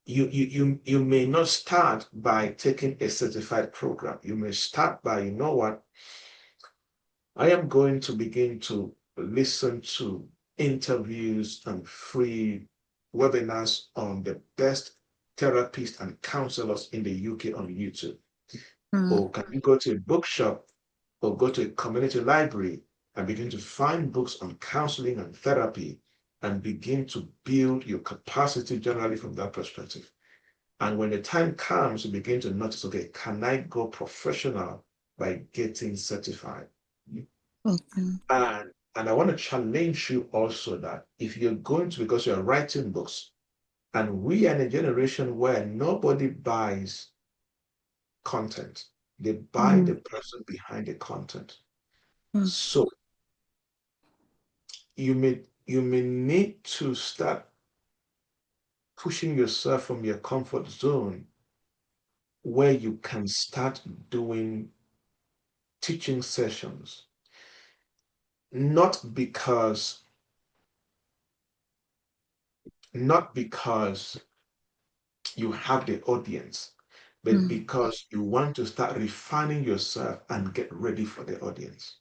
you may not start by taking a certified program. You may start by, you know what, I am going to begin to listen to interviews and free webinars on the best therapists and counselors in the UK on YouTube. Or can you go to a bookshop or go to a community library and begin to find books on counseling and therapy and begin to build your capacity generally from that perspective. And when the time comes, you begin to notice, okay, can I go professional by getting certified? And I want to challenge you also that if you're going to, because you're writing books, and we are in a generation where nobody buys content, they buy the person behind the content. So you may need to start pushing yourself from your comfort zone where you can start doing teaching sessions, not because you have the audience, but because you want to start refining yourself and get ready for the audience.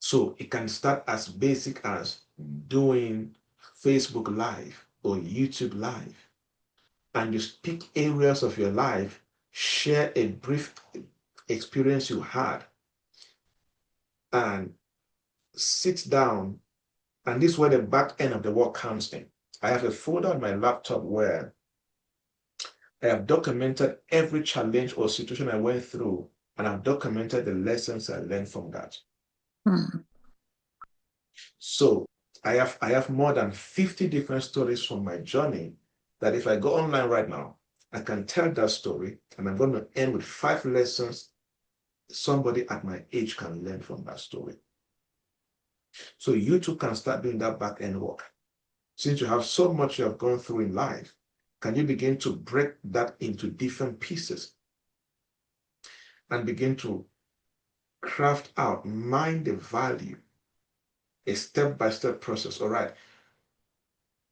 So it can start as basic as doing Facebook Live or YouTube Live, and you speak areas of your life, share a brief experience you had, and sit down. And this is where the back end of the work comes in. I have a folder on my laptop where I have documented every challenge or situation I went through, and I've documented the lessons I learned from that. So I have more than 50 different stories from my journey that if I go online right now, I can tell that story, and I'm going to end with 5 lessons somebody at my age can learn from that story. So you too can start doing that back end work. Since you have so much you have gone through in life, can you begin to break that into different pieces and begin to craft out, mine the value, a step-by-step process? All right.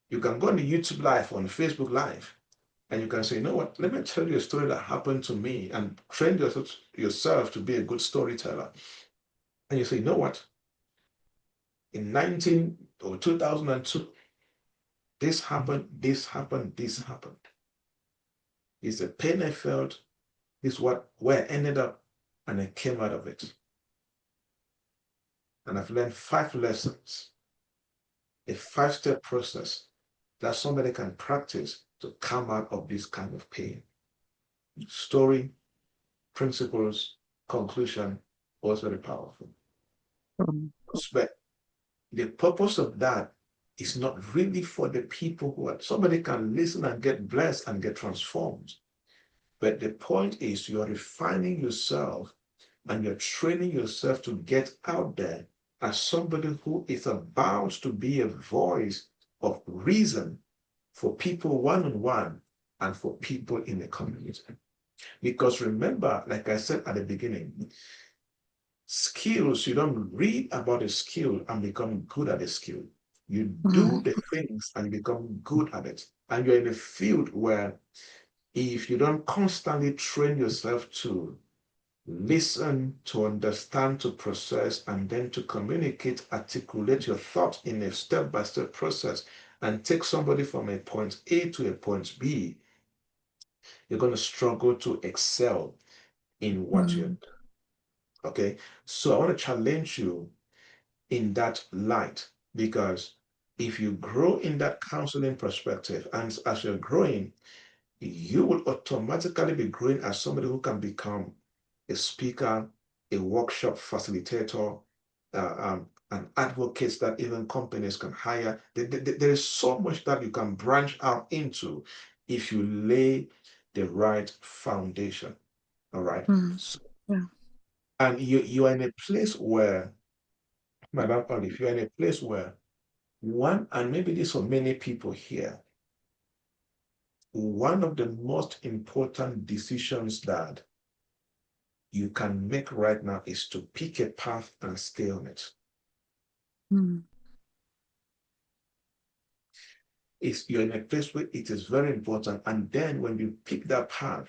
You can go on the YouTube Live, on Facebook Live, and you can say, you know what, let me tell you a story that happened to me, and train yourself to be a good storyteller. And you say, you know what, in 19 or 2002, this happened, this happened, this happened. It's the pain I felt, this is where I ended up, and I came out of it. And I've learned 5 lessons, a 5-step process that somebody can practice to come out of this kind of pain. Story, principles, conclusion, was very powerful. But the purpose of that is not really for the people who are, somebody can listen and get blessed and get transformed. But the point is you're refining yourself and you're training yourself to get out there as somebody who is about to be a voice of reason for people one-on-one and for people in the community. Because remember, like I said at the beginning, skills, you don't read about a skill and become good at a skill. You do the things and you become good at it. And you're in a field where if you don't constantly train yourself to listen, to understand, to process, and then to communicate, articulate your thought in a step-by-step process and take somebody from a point A to a point B, you're going to struggle to excel in what you're doing. Okay? So I want to challenge you in that light, because if you grow in that counseling perspective, and as you're growing, you will automatically be growing as somebody who can become a speaker, a workshop facilitator, an advocate that even companies can hire. There is so much that you can branch out into if you lay the right foundation. All right. So, and you are in a place where, Madam Olive, you're in a place where one, and maybe this for many people here, one of the most important decisions that you can make right now is to pick a path and stay on it. you're in a place where it is very important. And then when you pick that path,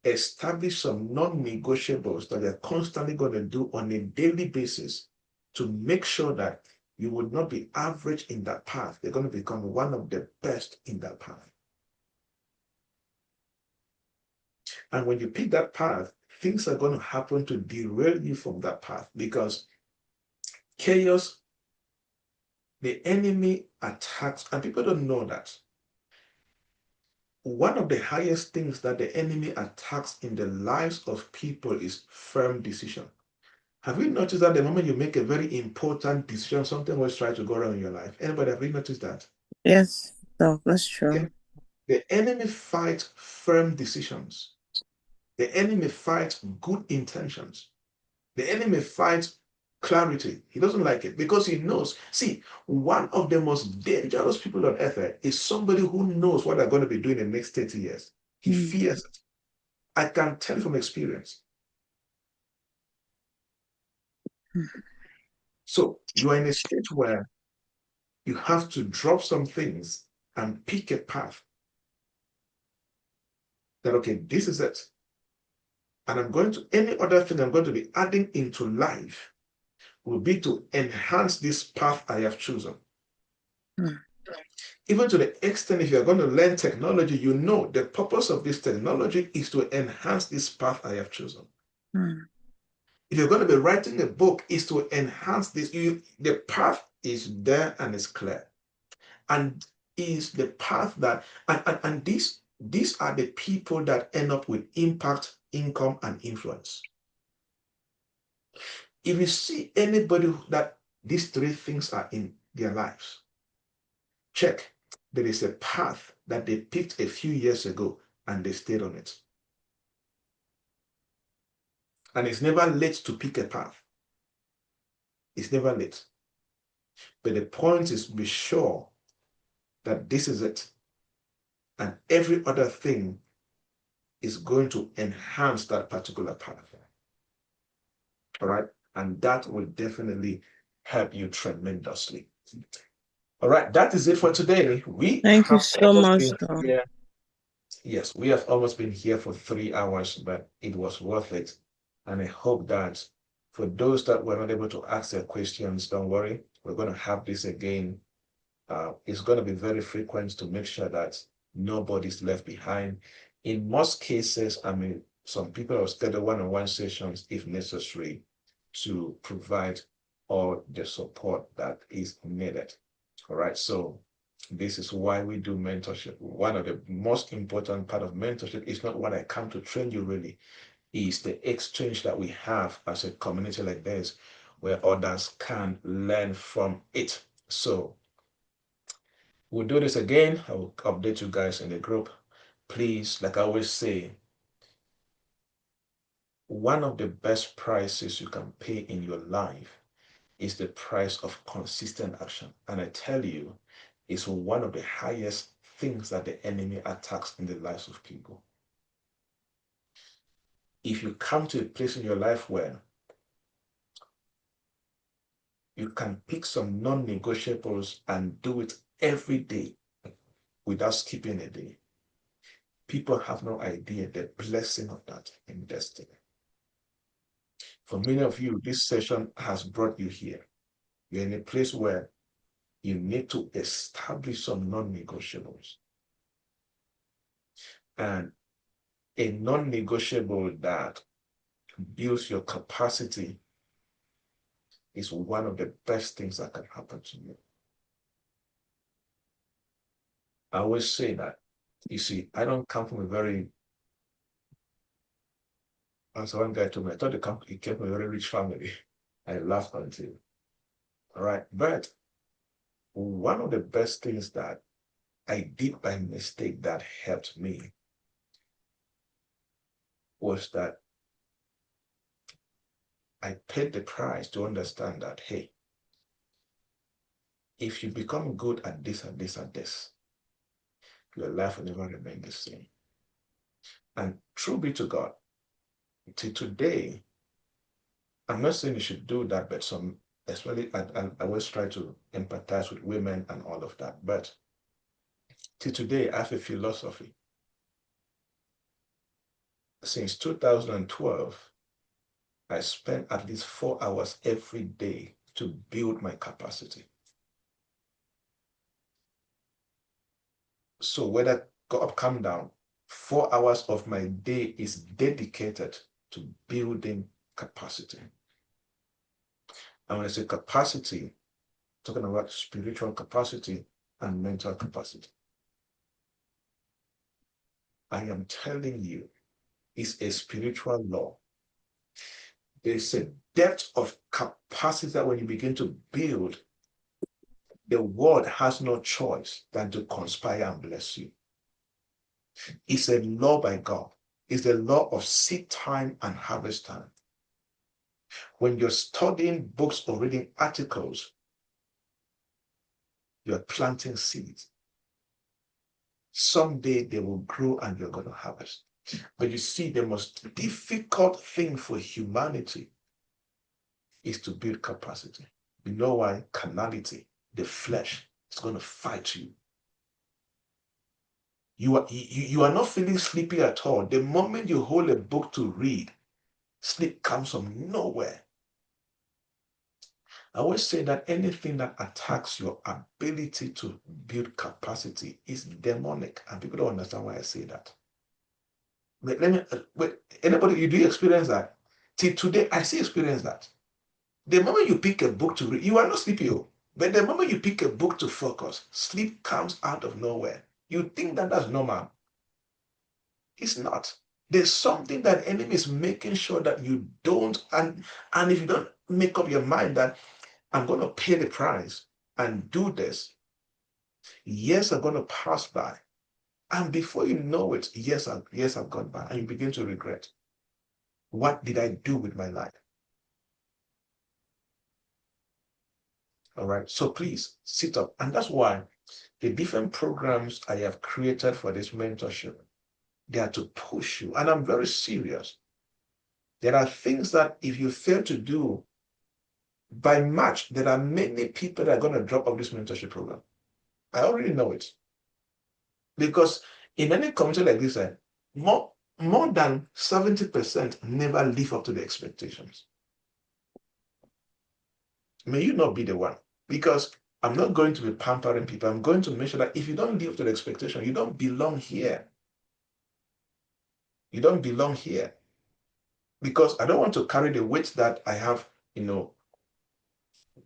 establish some non-negotiables that you're constantly going to do on a daily basis to make sure that you would not be average in that path. You're going to become one of the best in that path. And when you pick that path, things are going to happen to derail you from that path, because chaos, the enemy attacks, and people don't know that. One of the highest things that the enemy attacks in the lives of people is firm decision. Have you noticed that the moment you make a very important decision, something will try to go wrong in your life? Anybody, have you noticed that? Yes, no, that's true. The enemy fights firm decisions. The enemy fights good intentions. The enemy fights clarity. He doesn't like it because he knows. See, one of the most dangerous people on earth is somebody who knows what they're going to be doing in the next 30 years. He fears it. I can tell from experience. So you are in a state where you have to drop some things and pick a path that, okay, this is it. And any other thing I'm going to be adding into life will be to enhance this path I have chosen. Even to the extent, if you're going to learn technology, you know the purpose of this technology is to enhance this path I have chosen. If you're going to be writing a book, is to enhance this. The path is there and is clear. And is the path that, and these are the people that end up with impact, income, and influence. If you see anybody that these three things are in their lives, check. There is a path that they picked a few years ago and they stayed on it. And it's never late to pick a path. It's never late. But the point is, be sure that this is it. And every other thing is going to enhance that particular path. All right? And that will definitely help you tremendously. All right, that is it for today. Thank you so much, Tom. Yes, we have almost been here for 3 hours, but it was worth it. And I hope that for those that were not able to ask their questions, don't worry. We're going to have this again. It's going to be very frequent to make sure that nobody's left behind. In most cases, I mean, some people have scheduled one-on-one sessions if necessary to provide all the support that is needed. All right, so this is why we do mentorship. One of the most important part of mentorship is not what I come to train you really, is the exchange that we have as a community like this, where others can learn from it. So we'll do this again. I will update you guys in the group. Please, like I always say, one of the best prices you can pay in your life is the price of consistent action. And I tell you, it's one of the highest things that the enemy attacks in the lives of people. If you come to a place in your life where you can pick some non-negotiables and do it every day without skipping a day, people have no idea the blessing of that in destiny. For many of you, this session has brought you here. You're in a place where you need to establish some non-negotiables. And a non-negotiable that builds your capacity is one of the best things that can happen to you. I always say that, you see, I don't come from a very, as one guy told me, I thought he came from a very rich family. I laughed until, all right. But one of the best things that I did by mistake that helped me was that I paid the price to understand that, hey, if you become good at this and this and this, your life will never remain the same. And true be to God, till today, I'm not saying you should do that, but especially I always try to empathize with women and all of that. But till today, I have a philosophy. Since 2012, I spend at least 4 hours every day to build my capacity. So whether go up, come down, 4 hours of my day is dedicated to building capacity. And when I say capacity, talking about spiritual capacity and mental capacity. I am telling you, it's a spiritual law. There's a depth of capacity that when you begin to build, the world has no choice than to conspire and bless you. It's a law by God. It's the law of seed time and harvest time. When you're studying books or reading articles, you're planting seeds. Someday they will grow and you're going to harvest. But you see, the most difficult thing for humanity is to build capacity. You know why? Carnality, the flesh, is going to fight you. You are not feeling sleepy at all. The moment you hold a book to read, sleep comes from nowhere. I always say that anything that attacks your ability to build capacity is demonic, and people don't understand why I say that. Wait, anybody, you do experience that? Till today, I still experience that. The moment you pick a book to read, you are not sleepy, but the moment you pick a book to focus, sleep comes out of nowhere. You think that that's normal. It's not. There's something that enemy is making sure that you don't, and if you don't make up your mind that I'm going to pay the price and do this, years are going to pass by. And before you know it, years have gone by, and you begin to regret. What did I do with my life? All right. So please sit up. And that's why the different programs I have created for this mentorship, they are to push you. And I'm very serious. There are things that if you fail to do by March, there are many people that are going to drop off this mentorship program. I already know it. Because in any community like this, more than 70% never live up to the expectations. May you not be the one, because I'm not going to be pampering people. I'm going to make sure that if you don't live up to the expectation, you don't belong here. You don't belong here. Because I don't want to carry the weight that I have,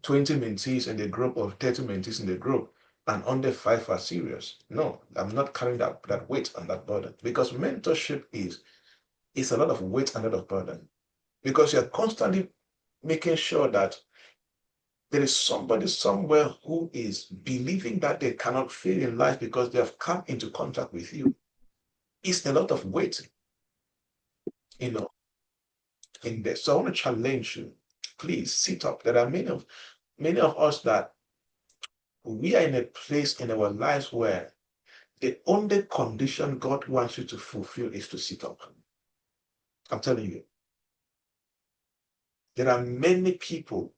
20 mentees in the group or 30 mentees in the group, and under 5 are serious. No, I'm not carrying that weight and that burden, because mentorship is a lot of weight and a lot of burden, because you're constantly making sure that there is somebody somewhere who is believing that they cannot fail in life because they have come into contact with you. It's a lot of weight, in there. So I want to challenge you. Please sit up. There are many of us that we are in a place in our lives where the only condition God wants you to fulfill is to sit up. I'm telling you. There are many people,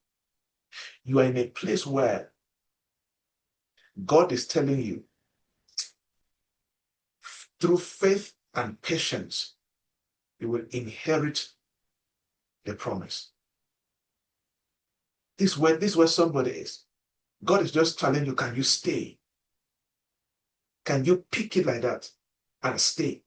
you are in a place where God is telling you, through faith and patience, you will inherit the promise. This is where somebody is. God is just telling you, can you stay? Can you pick it like that and stay?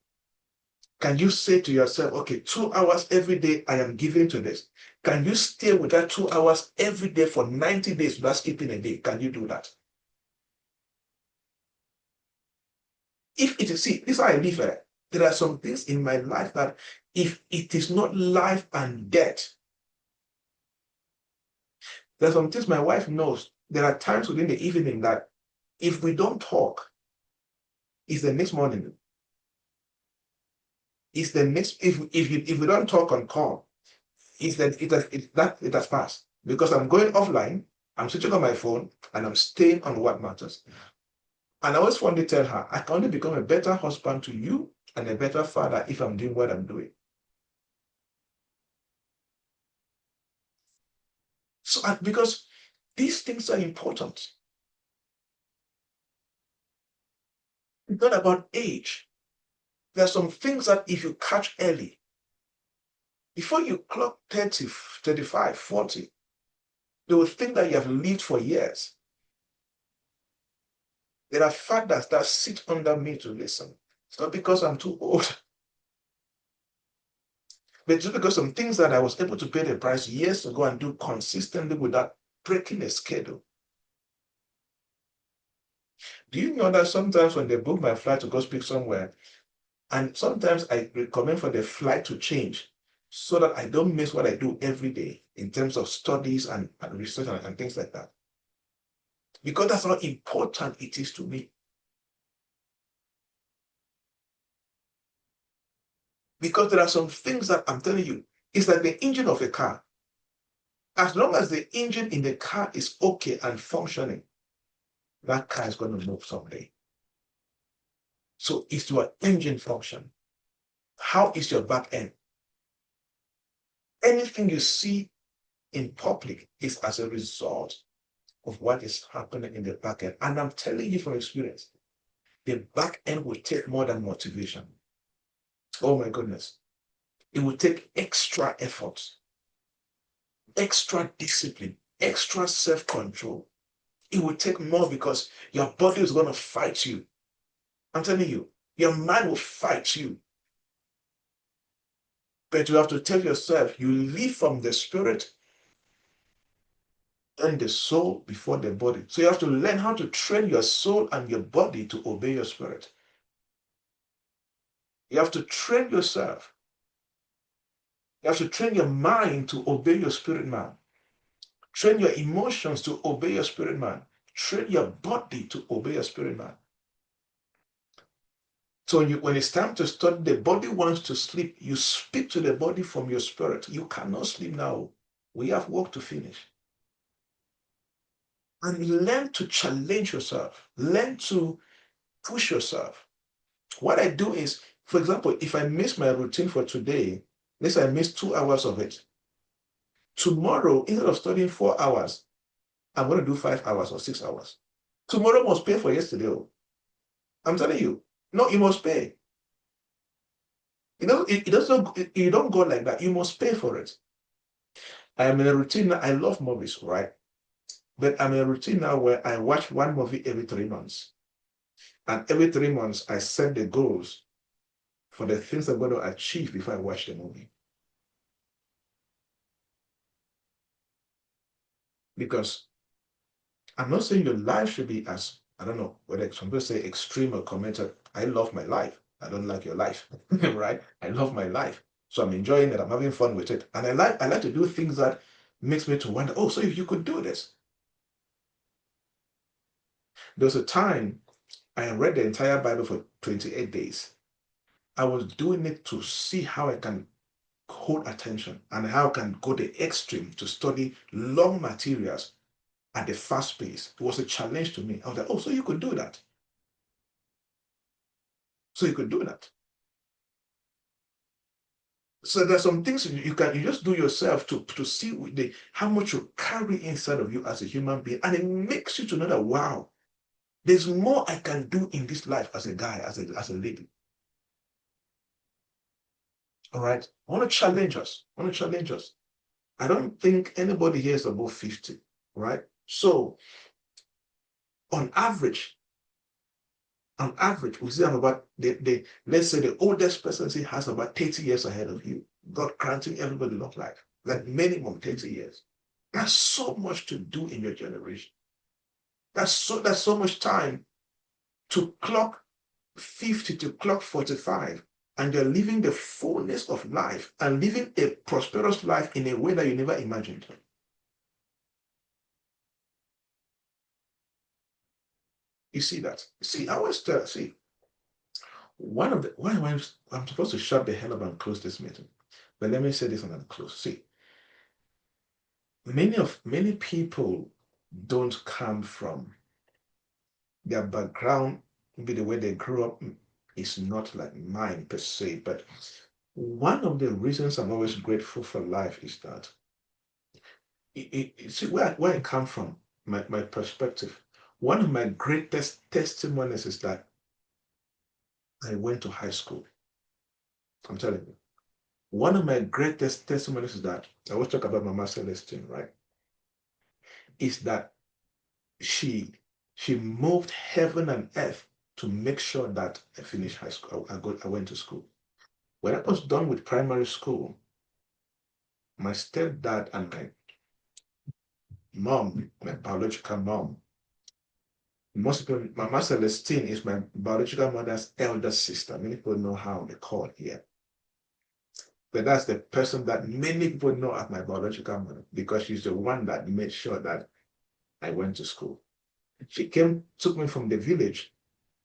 Can you say to yourself, okay, 2 hours every day I am giving to this? Can you stay with that 2 hours every day for 90 days without skipping a day? Can you do that? If it is, see, this is how I live. There are some things in my life that if it is not life and death, there are some things my wife knows. There are times within the evening that if we don't talk, it's the next morning. It's the next, if we don't talk on call, it's that it has passed. Because I'm going offline, I'm switching on my phone, and I'm staying on what matters. And I always want to tell her, I can only become a better husband to you and a better father if I'm doing what I'm doing. So, because these things are important. It's not about age. There are some things that if you catch early, before you clock 30, 35, 40, they will think that you have lived for years. There are fathers that sit under me to listen. It's not because I'm too old, but just because some things that I was able to pay the price years ago and do consistently without breaking a schedule. Do you know that sometimes when they book my flight to go speak somewhere, and sometimes I recommend for the flight to change so that I don't miss what I do every day in terms of studies and research and things like that. Because that's how important it is to me. Because there are some things that I'm telling you, it's like the engine of a car. As long as the engine in the car is okay and functioning, that car is going to move someday. So is your engine function? How is your back end? Anything you see in public is as a result of what is happening in the back end. And I'm telling you from experience, the back end will take more than motivation. Oh my goodness. It will take extra effort, extra discipline, extra self-control. It will take more because your body is going to fight you. I'm telling you, your mind will fight you. But you have to tell yourself, you live from the spirit and the soul before the body. So you have to learn how to train your soul and your body to obey your spirit. You have to train yourself. You have to train your mind to obey your spirit man. Train your emotions to obey your spirit man. Train your body to obey your spirit man. So when it's time to study, the body wants to sleep. You speak to the body from your spirit. You cannot sleep now. We have work to finish. And learn to challenge yourself. Learn to push yourself. What I do is, for example, if I miss my routine for today, let's say I miss 2 hours of it. Tomorrow, instead of studying 4 hours, I'm going to do 5 hours or 6 hours. Tomorrow must pay for yesterday. I'm telling you. No, you must pay. You don't go like that. You must pay for it. I am in a routine now. I love movies, right? But I'm in a routine now where I watch one movie every 3 months. And every 3 months, I set the goals for the things I'm going to achieve before I watch the movie. Because I'm not saying your life should be as, I don't know, whether some people say extreme or committed. I love my life. I don't like your life, right? I love my life. So I'm enjoying it. I'm having fun with it. And I like to do things that makes me to wonder, oh, so if you could do this. There was a time I read the entire Bible for 28 days. I was doing it to see how I can hold attention and how I can go the extreme to study long materials at the fast pace. It was a challenge to me. I was like, oh, so you could do that. So you could do that. So there's some things you just do yourself to see how much you carry inside of you as a human being. And it makes you to know that, wow, there's more I can do in this life as a guy, as a lady. All right. I want to challenge us. I don't think anybody here is above 50, right? So on average, we say I'm about let's say the oldest person has about 30 years ahead of you. God granting everybody long life, like minimum 30 years. That's so much to do in your generation. That's so much time to clock 50 to clock 45, and you're living the fullness of life and living a prosperous life in a way that you never imagined. You see that? See, I always tell, see, why am I'm supposed to shut the hell up and close this meeting. But let me say this and then close. See, many people don't come from their background, maybe the way they grew up is not like mine per se, but one of the reasons I'm always grateful for life is that see where I come from, my perspective. One of my greatest testimonies is that I went to high school. I'm telling you. One of my greatest testimonies is that I always talk about Mama Celestine, right? Is that she moved heaven and earth to make sure that I finished high school. I went to school. When I was done with primary school, my stepdad and my mom, my biological mom, most people, Mama Celestine is my biological mother's elder sister. Many people know how they call here. But that's the person that many people know as my biological mother because she's the one that made sure that I went to school. She took me from the village,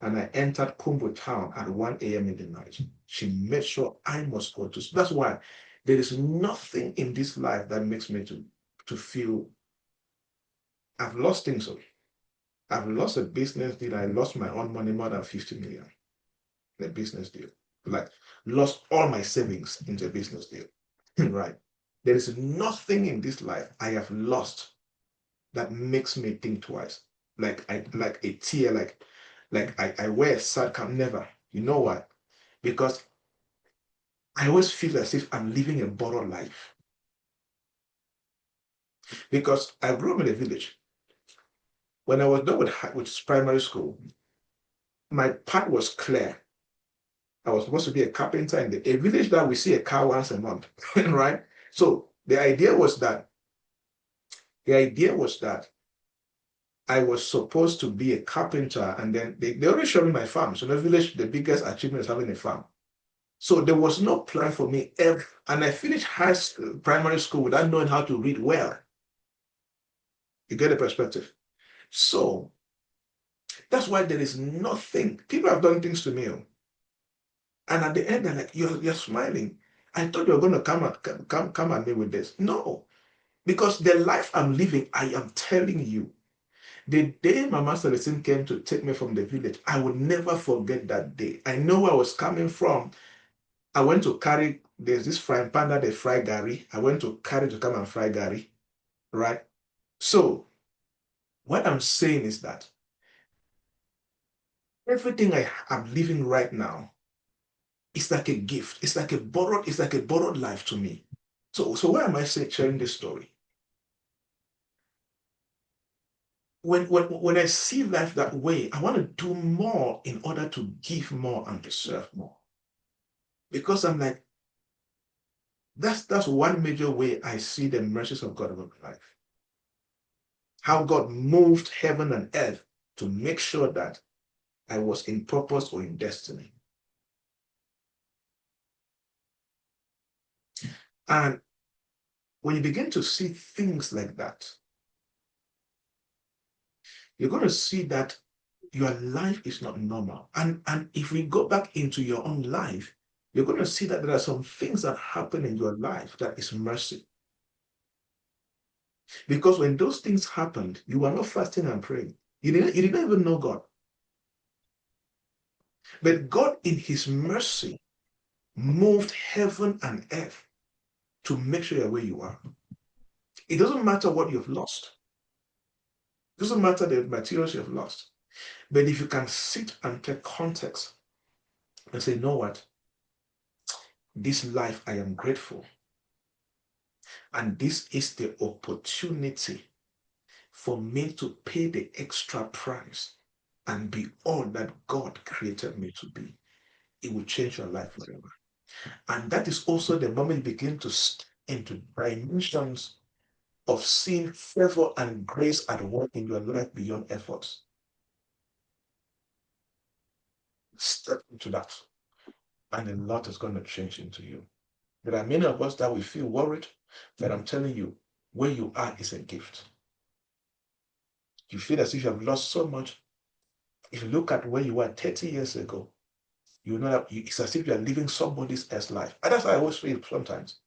and I entered Kumbu town at 1 a.m. in the night. She made sure I must go to school. That's why there is nothing in this life that makes me to feel I've lost things. I've lost a business deal. I lost my own money, more than 50 million. The business deal. Like, lost all my savings in the business deal. Right? There is nothing in this life I have lost that makes me think twice. Like a tear, like I wear a sarcasm, never. You know why? Because I always feel as if I'm living a borrowed life. Because I grew up in a village. When I was done with primary school, my path was clear. I was supposed to be a carpenter in a village that we see a car once a month, right? So the idea was that I was supposed to be a carpenter, and then they already showed me my farm. So in the village, the biggest achievement is having a farm. So there was no plan for me ever. And I finished primary school without knowing how to read well. You get the perspective? So that's why there is nothing. People have done things to me. And at the end, they're like, you're smiling. I thought you were going to come at me with this. No. Because the life I'm living, I am telling you, the day Mama Celestine came to take me from the village, I will never forget that day. I know where I was coming from. I went to carry, there's this frying pan that they fry gari. I went to carry to come and fry gari, right? So what I'm saying is that everything I am living right now is like a gift. It's like a borrowed life to me. So why am I sharing this story? When I see life that way, I want to do more in order to give more and to serve more. Because I'm like, that's one major way I see the mercies of God over my life. How God moved heaven and earth to make sure that I was in purpose or in destiny. And when you begin to see things like that, you're going to see that your life is not normal. And if we go back into your own life, you're going to see that there are some things that happen in your life that is mercy. Because when those things happened, you were not fasting and praying. You didn't even know God. But God, in his mercy, moved heaven and earth to make sure you're where you are. It doesn't matter what you've lost. It doesn't matter the materials you've lost. But if you can sit and take context and say, you know what? This life, I am grateful. And this is the opportunity for me to pay the extra price and be all that God created me to be. It will change your life forever. And that is also the moment you begin to step into dimensions of seeing favor and grace at work in your life beyond efforts. Step into that, and a lot is going to change into you. There are many of us that we feel worried, but I'm telling you, where you are is a gift. You feel as if you have lost so much. If you look at where you were 30 years ago, you know that it's as if you are living somebody else's life. And that's how I always feel sometimes.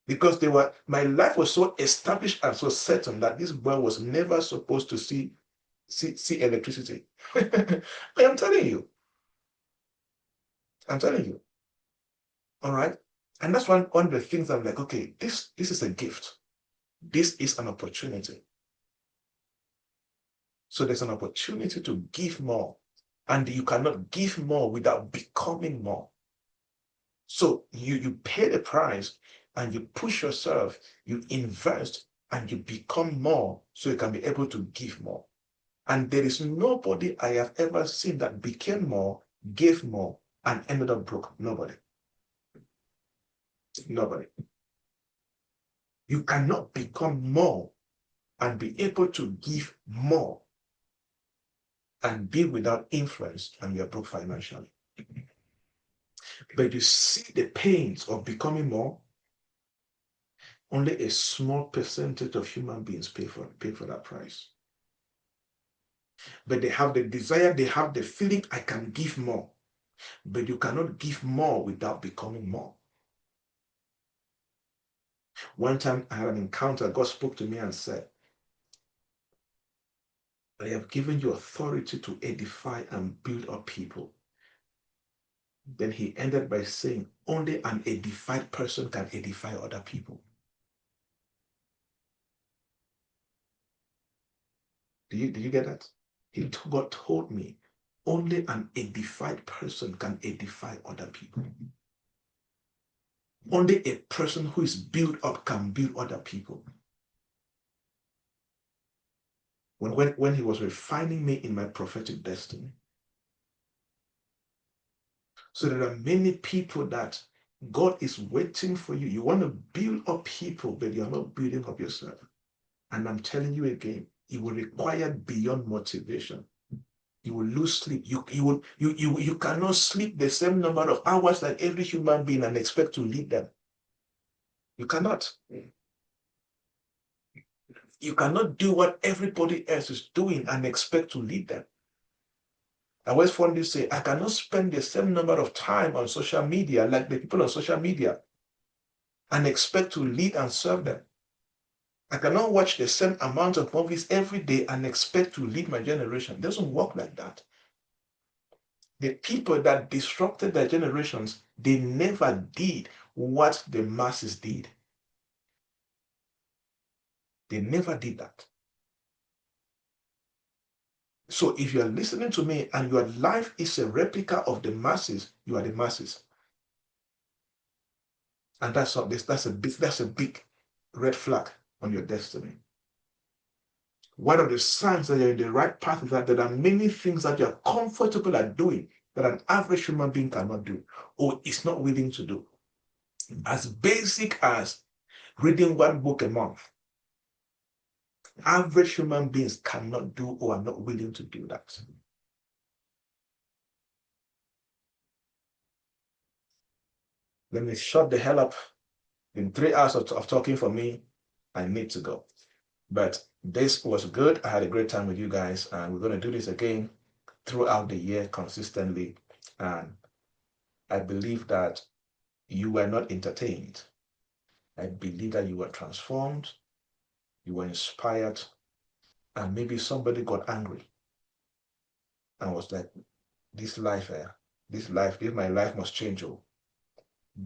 Because my life was so established and so certain that this boy was never supposed to see electricity. I am telling you. I'm telling you. All right. And that's one of the things I'm like, okay, this is a gift. This is an opportunity. So there's an opportunity to give more And you cannot give more without becoming more. So you pay the price and you push yourself, you invest, and you become more so you can be able to give more. And there is nobody I have ever seen that became more, gave more, and ended up broke. Nobody. Nobody. You cannot become more and be able to give more and be without influence and you're broke financially. But you see the pains of becoming more, only a small percentage of human beings pay for that price. But they have the desire, they have the feeling, I can give more. But you cannot give more without becoming more. One time I had an encounter, God spoke to me and said, I have given you authority to edify and build up people. Then he ended by saying, only an edified person can edify other people. Did you get that? God told me, only an edified person can edify other people. Only a person who is built up can build other people. When he was refining me in my prophetic destiny. So there are many people that God is waiting for you. You want to build up people, but you're not building up yourself. And I'm telling you again, it will require beyond motivation. You will lose sleep. You cannot sleep the same number of hours like every human being and expect to lead them. You cannot. You cannot do what everybody else is doing and expect to lead them. I always fondly say, I cannot spend the same number of time on social media like the people on social media and expect to lead and serve them. I cannot watch the same amount of movies every day and expect to lead my generation. It doesn't work like that. The people that disrupted their generations, they never did what the masses did. They never did that. So if you are listening to me and your life is a replica of the masses, you are the masses. And that's a big red flag on your destiny. One of the signs that you're in the right path is that there are many things that you're comfortable at doing that an average human being cannot do or is not willing to do. As basic as reading one book a month. Average human beings cannot do or are not willing to do that. Let me shut the hell up. In 3 hours of talking for me, I need to go. But this was good. I had a great time with you guys, and we're going to do this again throughout the year consistently. And I believe that you were not entertained. I believe that you were transformed, you were inspired, and maybe somebody got angry and was like, this life, my life must change. Oh.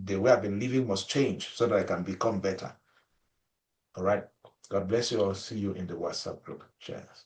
The way I've been living must change so that I can become better. All right. God bless you all. See you in the WhatsApp group. Cheers.